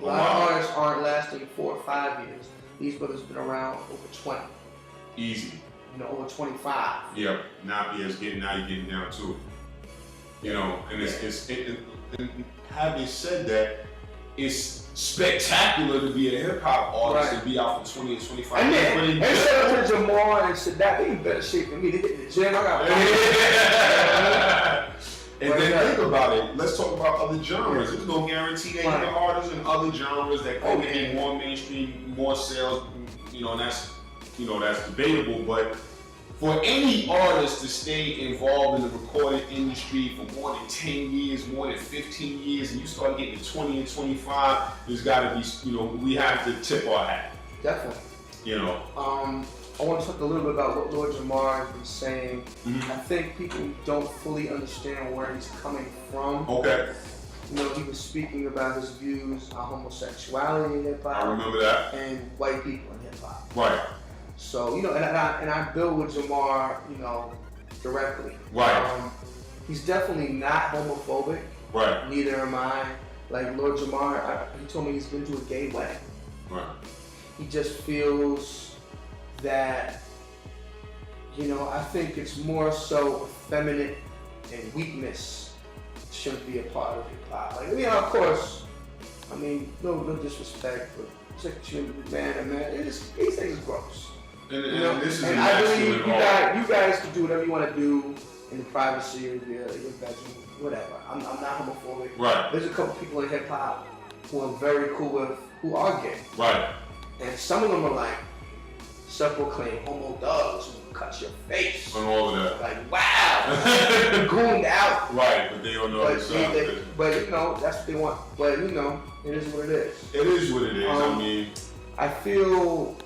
Speaker 2: A lot of artists aren't lasting 4 or 5 years. These brothers have been around over 20.
Speaker 3: Easy.
Speaker 2: You know, over 25.
Speaker 3: Yeah. Now you're getting down to it. You know, and and having said that, it's spectacular to be a hip hop artist and be out for 20 and 25
Speaker 2: and
Speaker 3: years.
Speaker 2: And shout out to Jamal and Sadat, they in better shape than me. They get in the gym. I got
Speaker 3: And then think about it. Let's talk about other genres. There's no guarantee that you have artists in other genres that could be more mainstream, more sales. You know, and that's debatable. But for any artist to stay involved in the recording industry for more than 10 years, more than 15 years, and you start getting to 20 and 25, there's got to be, you know, we have to tip our hat.
Speaker 2: Definitely.
Speaker 3: You know.
Speaker 2: I want to talk a little bit about what Lord Jamar has been saying.
Speaker 3: Mm-hmm.
Speaker 2: I think people don't fully understand where he's coming from.
Speaker 3: Okay.
Speaker 2: You know, he was speaking about his views on homosexuality in hip hop.
Speaker 3: I remember that.
Speaker 2: And white people in hip hop.
Speaker 3: Right.
Speaker 2: So, you know, and I build with Jamar, you know, directly.
Speaker 3: Right.
Speaker 2: He's definitely not homophobic.
Speaker 3: Right.
Speaker 2: Neither am I. Like Lord Jamar, he told me he's been to a gay wedding.
Speaker 3: Right.
Speaker 2: He just feels that, you know, I think it's more so effeminate and weakness shouldn't be a part of hip hop. Like, you know, of course, I mean, no disrespect, but sexual man and man, these things are gross.
Speaker 3: And this is
Speaker 2: and I believe you guys can do whatever you want to do in the privacy of your bedroom, whatever. I'm not homophobic.
Speaker 3: Right.
Speaker 2: There's a couple people in hip hop who I'm very cool with who are gay.
Speaker 3: Right.
Speaker 2: And some of them are like self-proclaimed homo thugs who cut your face.
Speaker 3: And all of that.
Speaker 2: Like, wow. Gooned out.
Speaker 3: Right, but they don't know the
Speaker 2: But you know, that's what they want. But you know, it is what it is.
Speaker 3: It is what it is. I mean,
Speaker 2: I feel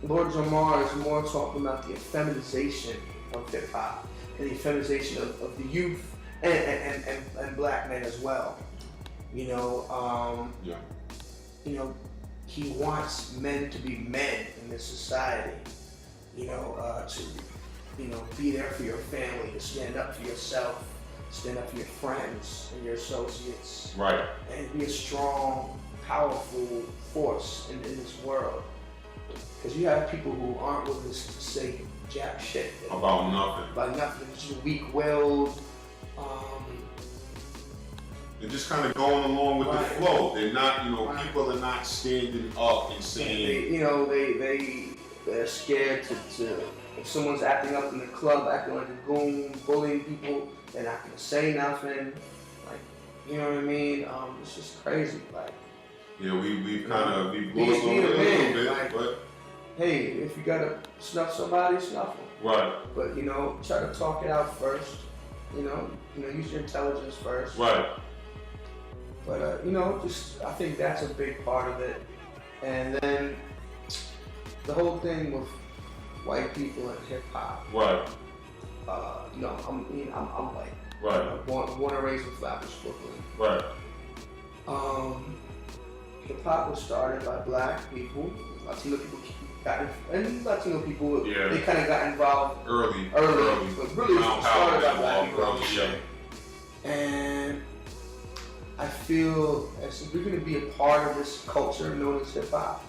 Speaker 2: Lord Jamar is more talking about the effeminization of hip hop and the effeminization of the youth and black men as well. You know, you know, he wants men to be men in this society. You know, to be there for your family, to stand up for yourself, stand up for your friends and your associates.
Speaker 3: Right.
Speaker 2: And be a strong, powerful force in this world. Because you have people who aren't willing to say jack shit.
Speaker 3: About nothing.
Speaker 2: About nothing. Just weak-willed.
Speaker 3: They're just kind of going along with the flow. They're not, you know, people are not standing up and saying.
Speaker 2: They're scared to if someone's acting up in the club, acting like a goon, bullying people, they're not gonna say nothing. Like, you know what I mean? It's just crazy. Like.
Speaker 3: Yeah, we've glossed over it a little bit, but
Speaker 2: hey, if you gotta snuff somebody, snuff them.
Speaker 3: Right.
Speaker 2: But try to talk it out first. Use your intelligence first.
Speaker 3: Right.
Speaker 2: But I think that's a big part of it. And then the whole thing with white people and hip hop.
Speaker 3: Right.
Speaker 2: I'm white.
Speaker 3: Right.
Speaker 2: Born and raised in Flatbush, Brooklyn.
Speaker 3: Right.
Speaker 2: Hip hop was started by black people. Latino people they kind of got involved
Speaker 3: early,
Speaker 2: but really it was started by black people.
Speaker 3: Yeah.
Speaker 2: And I feel as if you're going to be a part of this culture known as hip hop,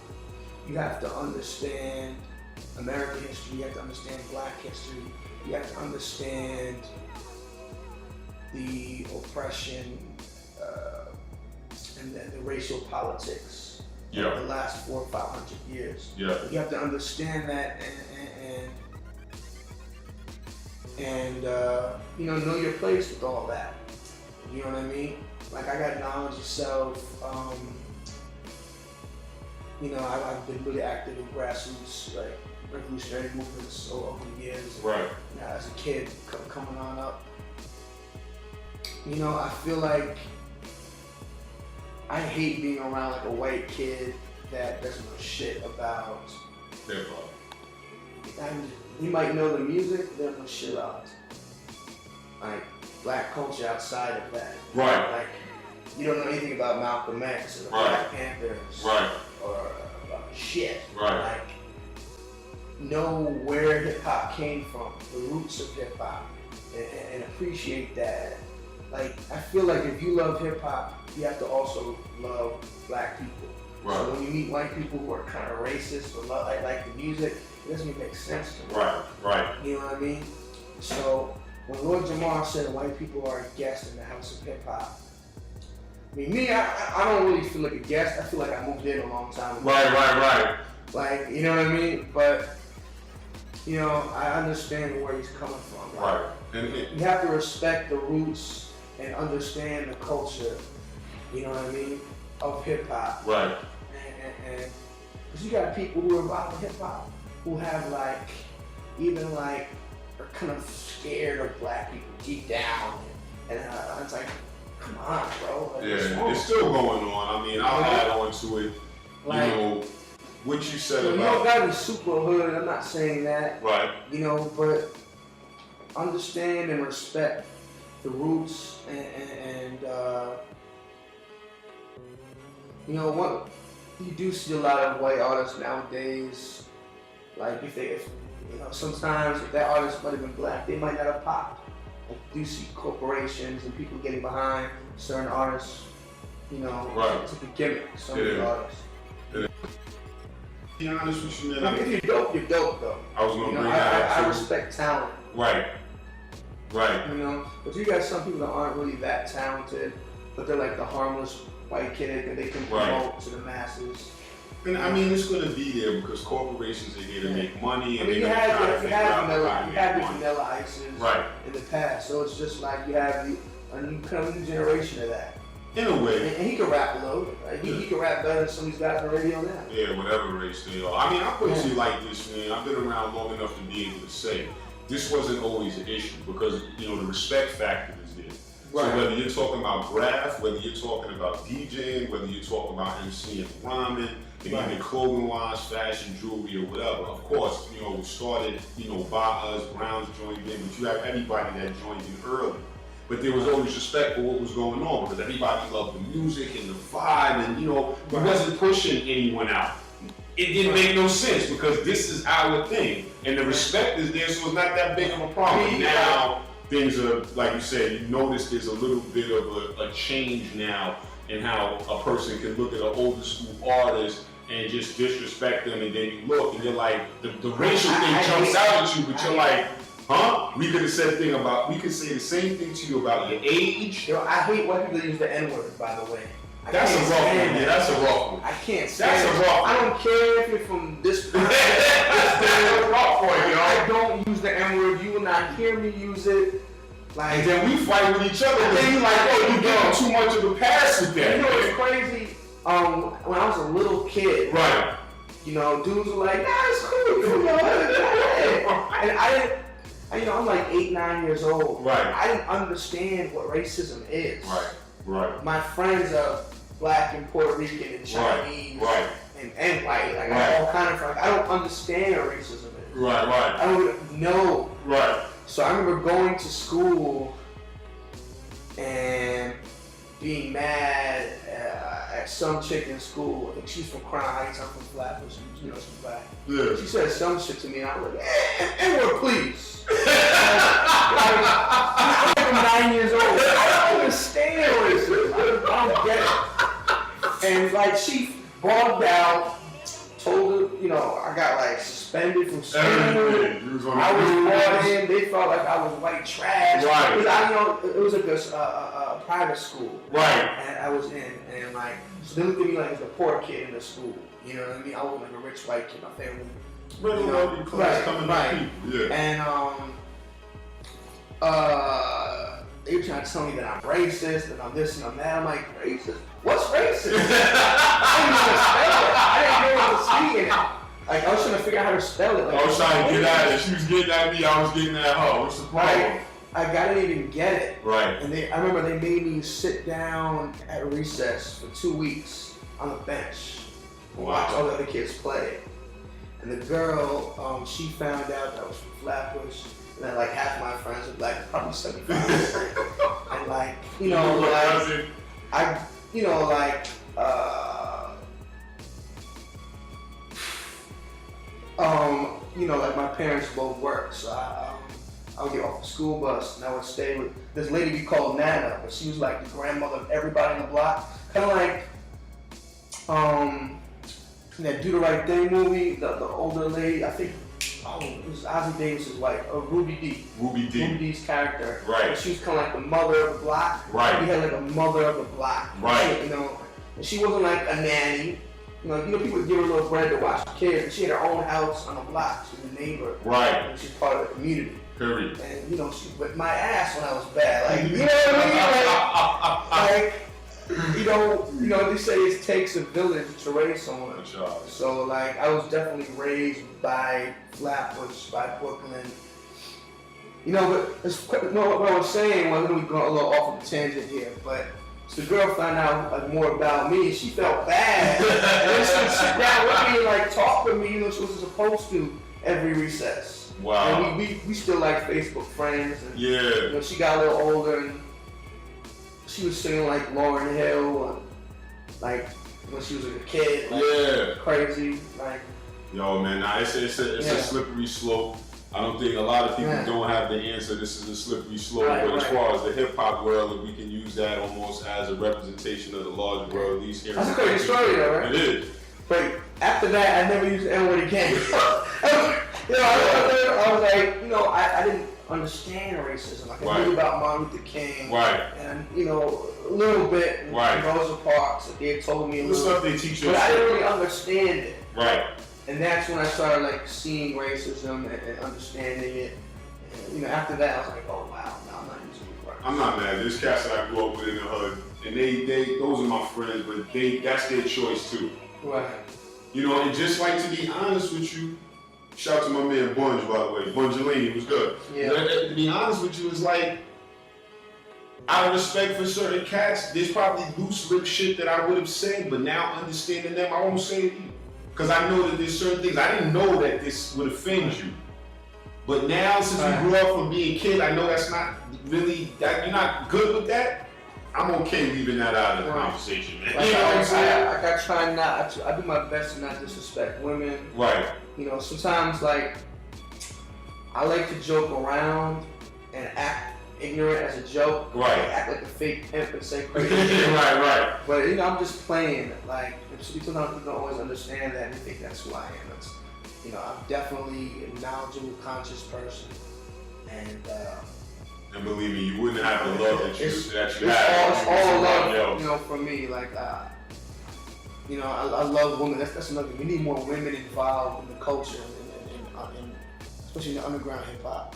Speaker 2: you have to understand American history. You have to understand black history. You have to understand the oppression and the racial politics of the last 400 or 500 years.
Speaker 3: Yeah.
Speaker 2: You have to understand that and know your place with all that. You know what I mean? Like, I got knowledge of self. I've been really active in grassroots, like revolutionary movements over the years.
Speaker 3: Right.
Speaker 2: As a kid, coming on up. I feel like I hate being around like a white kid that doesn't know shit about
Speaker 3: hip hop.
Speaker 2: And you might know the music, but they don't know shit about like black culture outside of that.
Speaker 3: Right.
Speaker 2: Like, you don't know anything about Malcolm X or the Black Panthers.
Speaker 3: Right.
Speaker 2: Or shit.
Speaker 3: Right.
Speaker 2: Like, know where hip hop came from, the roots of hip hop, and appreciate that. Like, I feel like if you love hip hop, you have to also love black people.
Speaker 3: Right.
Speaker 2: So when you meet white people who are kind of racist or like the music, it doesn't make sense to me.
Speaker 3: Right. Right.
Speaker 2: You know what I mean? So when Lord Jamar said white people are a guest in the house of hip hop, I mean, I don't really feel like a guest. I feel like I moved in a long time ago.
Speaker 3: Right.
Speaker 2: Like, you know what I mean? But, I understand where he's coming from.
Speaker 3: Right.
Speaker 2: And you have to respect the roots and understand the culture, you know what I mean, of hip hop.
Speaker 3: Right.
Speaker 2: And because you got people who are involved in hip hop who have are kind of scared of black people deep down. And it's like, come on, bro. Like,
Speaker 3: it's still going on. I mean, I'll add on to it. What you said
Speaker 2: about.
Speaker 3: You
Speaker 2: don't gotta be super hood. I'm not saying that.
Speaker 3: Right.
Speaker 2: But understand and respect the roots and what you do see a lot of white artists nowadays. Like if sometimes if that artist might have been black, they might not have popped. Like, you do see corporations and people getting behind certain artists.
Speaker 3: Right.
Speaker 2: It's like a gimmick. Some of the artists.
Speaker 3: To be honest with you, man.
Speaker 2: I mean, if you're dope, you're dope, though.
Speaker 3: I was gonna bring that up.
Speaker 2: I respect talent.
Speaker 3: Right.
Speaker 2: But you got some people that aren't really that talented, but they're like the harmless white kid that they can promote to the masses.
Speaker 3: And I mean, it's gonna be there because corporations are here to make money. And
Speaker 2: you had Vanilla Ices in the past, so it's just like you have a new generation of that.
Speaker 3: In a way.
Speaker 2: And he can rap a little. Right? He can rap better than some of these guys on the radio now.
Speaker 3: Yeah, whatever race they are. I mean, I put it to you like this, man. I've been around long enough to be able to say this wasn't always an issue because, the respect factor is there. Right. So whether you're talking about graph, whether you're talking about DJing, whether you're talking about MCing, rhyming, even clothing lines, fashion, jewelry, or whatever. Of course, it started, by us, Browns joined in, but you have everybody that joined in early. But there was always respect for what was going on because everybody loved the music and the vibe and, we wasn't pushing anyone out. It didn't make no sense because this is our thing. And the respect is there, so it's not that big of a problem. Now, things are, like you said, you notice there's a little bit of a change now in how a person can look at an older school artist and just disrespect them, and then you look and you're like, the racial thing jumps out at you, but you're like, huh? We could say the same thing to you about your age.
Speaker 2: I hate when people use the N-word, by the way.
Speaker 3: That's a rough one. Yeah, that's a rough one.
Speaker 2: I can't say
Speaker 3: that's a rough one.
Speaker 2: I don't care if you're from this place.
Speaker 3: That's a rough one,
Speaker 2: I don't use the N-word. You will not hear me use it.
Speaker 3: Like, and then we fight with each other. And then you're like, oh, you get too much of a pass with that.
Speaker 2: It's crazy. When I was a little kid, you know, dudes were like, nah, it's cool, come on. And I'm like 8, 9 years old.
Speaker 3: Right.
Speaker 2: I didn't understand what racism is.
Speaker 3: Right.
Speaker 2: My friends are black and Puerto Rican and Chinese and white. Like, I have all kind of friends. I don't understand what racism is.
Speaker 3: Right.
Speaker 2: I don't know.
Speaker 3: Right.
Speaker 2: So I remember going to school and being mad at some chick in school. I think she's from Crown Heights, I'm from Flatbush, you know, she's black.
Speaker 3: Yeah.
Speaker 2: She said some shit to me, and I was like, N-word, please. I'm 9 years old. I don't understand racism. I don't get it. And like, she bogged out, told her, you know, I got like suspended from school. I was brought in. They felt like I was white trash.
Speaker 3: Right.
Speaker 2: Because I, you know, it was like a private school.
Speaker 3: Right.
Speaker 2: And I was in, and like, so they looked at me like I was a poor kid in the school. You know what I mean? I wasn't like a rich white kid. My family. Right.
Speaker 3: Yeah.
Speaker 2: And they were trying to tell me that I'm racist and I'm this and I'm that. I'm like, racist? What's racist? I didn't understand it. I didn't know what was speaking it. Like, I was trying to figure out how to spell it. Like,
Speaker 3: I was trying to get at it. She was getting at me. I was getting at her. What's the problem?
Speaker 2: I didn't even get it.
Speaker 3: Right.
Speaker 2: And I remember they made me sit down at recess for 2 weeks on a bench and watch all the other kids play. And the girl, she found out that I was from Flatbush. And then like half my friends were black, probably 75%. And like, you know, like my parents both worked, so I would get off the school bus and I would stay with this lady we called Nana, but she was like the grandmother of everybody in the block. Kind of like that Do the Right Thing movie, the older lady, I think, it was Ozzie Davis's wife, Ruby Dee. Ruby Dee's character.
Speaker 3: Right.
Speaker 2: And she was kind of like the mother of the block.
Speaker 3: Right.
Speaker 2: We had like a mother of the block.
Speaker 3: Right.
Speaker 2: You know, and she wasn't like a nanny. You know, people would give her a little bread to watch the kids, and she had her own house on the block. She was a neighbor.
Speaker 3: Right.
Speaker 2: And she's part of the community.
Speaker 3: Period.
Speaker 2: And you know, she whipped my ass when I was bad. Like, you know what I mean? Like you know, they say it takes a village to raise someone. So like, I was definitely raised by Flatbush, by Brooklyn. You know, but what I was saying, well, we go a little off of the tangent here, but so the girl found out like more about me, and she felt bad. And then she would sit down with me and like talk with me, you know, she was supposed to every recess.
Speaker 3: Wow.
Speaker 2: And we still like Facebook friends. And,
Speaker 3: yeah.
Speaker 2: You know, she got a little older and she was singing like Lauryn Hill, like when she was a kid. Like, crazy. Like.
Speaker 3: Yo, man, nah, it's a slippery slope. I don't think a lot of people don't have the answer. This is a slippery slope, but as far as the hip hop world, we can use that almost as a representation of the larger world. At least here.
Speaker 2: That's a crazy story, though, right?
Speaker 3: It is.
Speaker 2: But after that, I never used the N-word again. You know, I was like, you know, I didn't understand racism. Like, I knew about Martin Luther King.
Speaker 3: Right.
Speaker 2: And, you know, a little bit in Rosa Parks. They had told me a little
Speaker 3: stuff they teach us.
Speaker 2: But I didn't really understand it.
Speaker 3: Right.
Speaker 2: And that's when I started, like, seeing racism and understanding it. And, you know, after that, I was like, oh, wow, no, I'm not using it right.
Speaker 3: I'm not mad. There's cats that I grew up with in the hood. And those are my friends, but that's their choice, too.
Speaker 2: Right.
Speaker 3: You know, and just like, to be honest with you, shout out to my man Bunge, by the way. Bungelini was good.
Speaker 2: Yeah.
Speaker 3: But to be honest with you, it's like, out of respect for certain cats, there's probably loose lip shit that I would have said, but now understanding them, I won't say it either. Because I know that there's certain things, I didn't know that this would offend you. But now, since we grew up from being a kid, I know that's not really, you're not good with that. I'm okay leaving that out of the conversation, man.
Speaker 2: Like,
Speaker 3: you know what I'm saying?
Speaker 2: I try not, I do my best to not disrespect women.
Speaker 3: Right.
Speaker 2: You know, sometimes, like, I like to joke around and act ignorant as a joke.
Speaker 3: Right.
Speaker 2: Like, act like a fake pimp and say crazy
Speaker 3: shit. Right.
Speaker 2: But, you know, I'm just playing. Like, sometimes people don't always understand that and they think that's who I am. It's, you know, I'm definitely a knowledgeable, conscious person.
Speaker 3: And believe me, you wouldn't have the love that you have.
Speaker 2: It's all love, you know, for me. Like, you know, I love women. That's another thing. We need more women involved in the culture, and especially in the underground hip hop.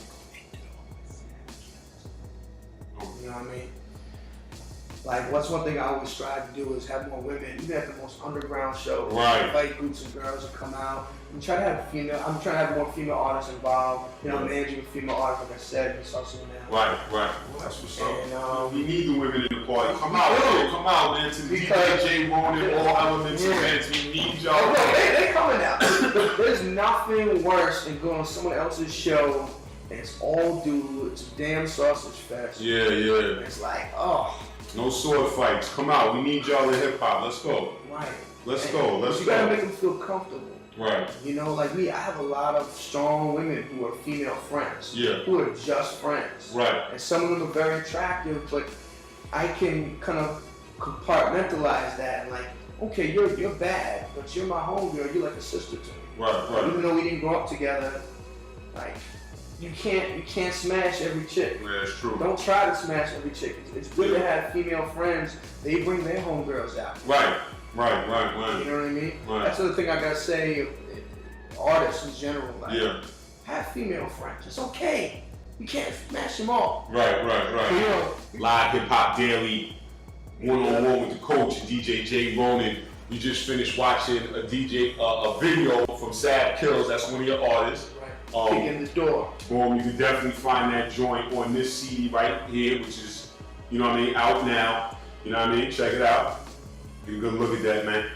Speaker 2: You know what I mean? Like, what's one thing I always strive to do is have more women, even at the most underground shows.
Speaker 3: Right.
Speaker 2: Invite groups of girls to come out. I'm trying to have more female artists involved. You know, I'm managing a female artist, like I said, in Hustle now.
Speaker 3: Right. Well, that's what's up.
Speaker 2: And,
Speaker 3: we need the women in the party. Come out, man, to the DJ J-RONIN, all elements events. We need y'all.
Speaker 2: Oh, they coming out. There's nothing worse than going on someone else's show and it's all dude. It's a damn sausage fest.
Speaker 3: Yeah.
Speaker 2: It's like, oh.
Speaker 3: No sword fights. Come out. We need y'all in hip hop. Let's go.
Speaker 2: Right.
Speaker 3: Let's go.
Speaker 2: You gotta make them feel comfortable.
Speaker 3: Right.
Speaker 2: You know, like I have a lot of strong women who are female friends.
Speaker 3: Yeah.
Speaker 2: Who are just friends.
Speaker 3: Right.
Speaker 2: And some of them are very attractive, but I can kind of compartmentalize that and like, okay, you're bad, but you're my homegirl. You're like a sister to me.
Speaker 3: Right.
Speaker 2: Even though we didn't grow up together, like you can't smash every chick.
Speaker 3: Yeah, it's true.
Speaker 2: Don't try to smash every chick. It's good to have female friends. They bring their homegirls out.
Speaker 3: Right.
Speaker 2: You know what I mean?
Speaker 3: Right.
Speaker 2: That's the other thing I gotta say. Artists in general, like, have female friends. It's okay. You can't smash them all.
Speaker 3: Right.
Speaker 2: You know,
Speaker 3: Live Hip Hop Daily, one-on-one with the coach, DJ J-RONIN. We just finished watching a video from Sad Kills. That's one of your artists.
Speaker 2: Kick in the door.
Speaker 3: Boom, you can definitely find that joint on this CD right here, which is, you know what I mean, out now. You know what I mean? Check it out. Get a good look at that, man.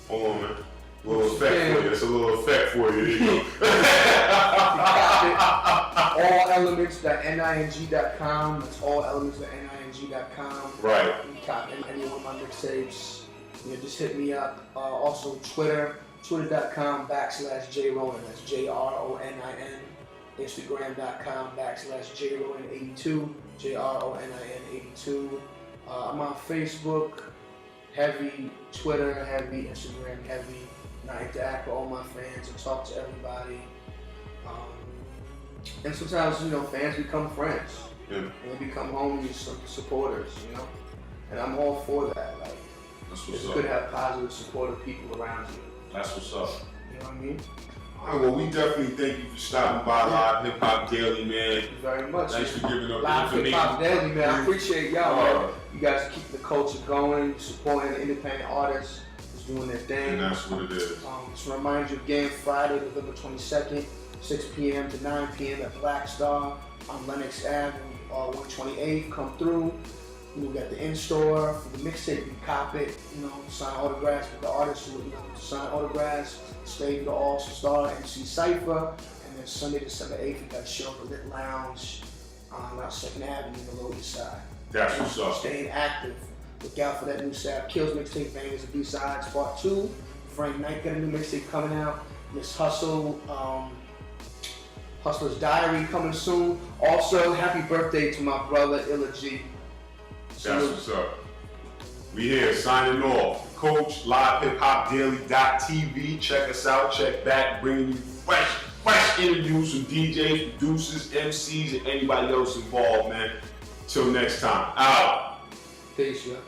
Speaker 3: Hold on, man. A little effect for you. That's a little effect for you. There you go.
Speaker 2: All elements.ning.com. That's all elements.ning.com.
Speaker 3: Right.
Speaker 2: You can copy any one of my mixtapes. Just hit me up. Also, twitter.com/J-RONIN. That's J-RONIN. Instagram.com/J-RONIN82. J-RONIN82. I'm on Facebook, heavy, Twitter, heavy, Instagram, heavy. And I interact with all my fans and talk to everybody. And sometimes, fans become friends.
Speaker 3: Yeah.
Speaker 2: And they become homies, supporters, And I'm all for that. Like,
Speaker 3: that's what's
Speaker 2: it's
Speaker 3: up.
Speaker 2: good to have positive, supportive people around you.
Speaker 3: That's what's up.
Speaker 2: You know what I mean?
Speaker 3: All right, well, we definitely thank you for stopping by Live Hip Hop Daily, man.
Speaker 2: Thank you very much.
Speaker 3: Thanks for giving up
Speaker 2: Live
Speaker 3: the
Speaker 2: Hip
Speaker 3: information.
Speaker 2: Hop Daily, man. I appreciate y'all, man. You guys keep the culture going, supporting the independent artists who's doing their thing.
Speaker 3: And that's what it is.
Speaker 2: Just to remind you again, Friday, November 22nd, 6 p.m. to 9 p.m. at Black Star on Lenox Ave, 128th. Come through. We got the in-store for the mixtape. You can cop it, sign autographs with the artists who sign autographs. Stay for the All-Star MC Cypher. And then Sunday, December 8th, we got a show at the Lit Lounge on 2nd Avenue in the Lower East Side.
Speaker 3: That's what's up.
Speaker 2: Staying active. Look out for that new Sad Kills mixtape, Bangers and B-Sides Part 2. Frank Knight got a new mixtape coming out. Miss Hustle, Hustler's Diary coming soon. Also, happy birthday to my brother, Illa G.
Speaker 3: That's what's up. We here signing off. Coach, LiveHipHopDaily.tv. Check us out, check back, bringing you fresh interviews from DJs, producers, MCs, and anybody else involved, man. Till next time. Out.
Speaker 2: Peace, yeah.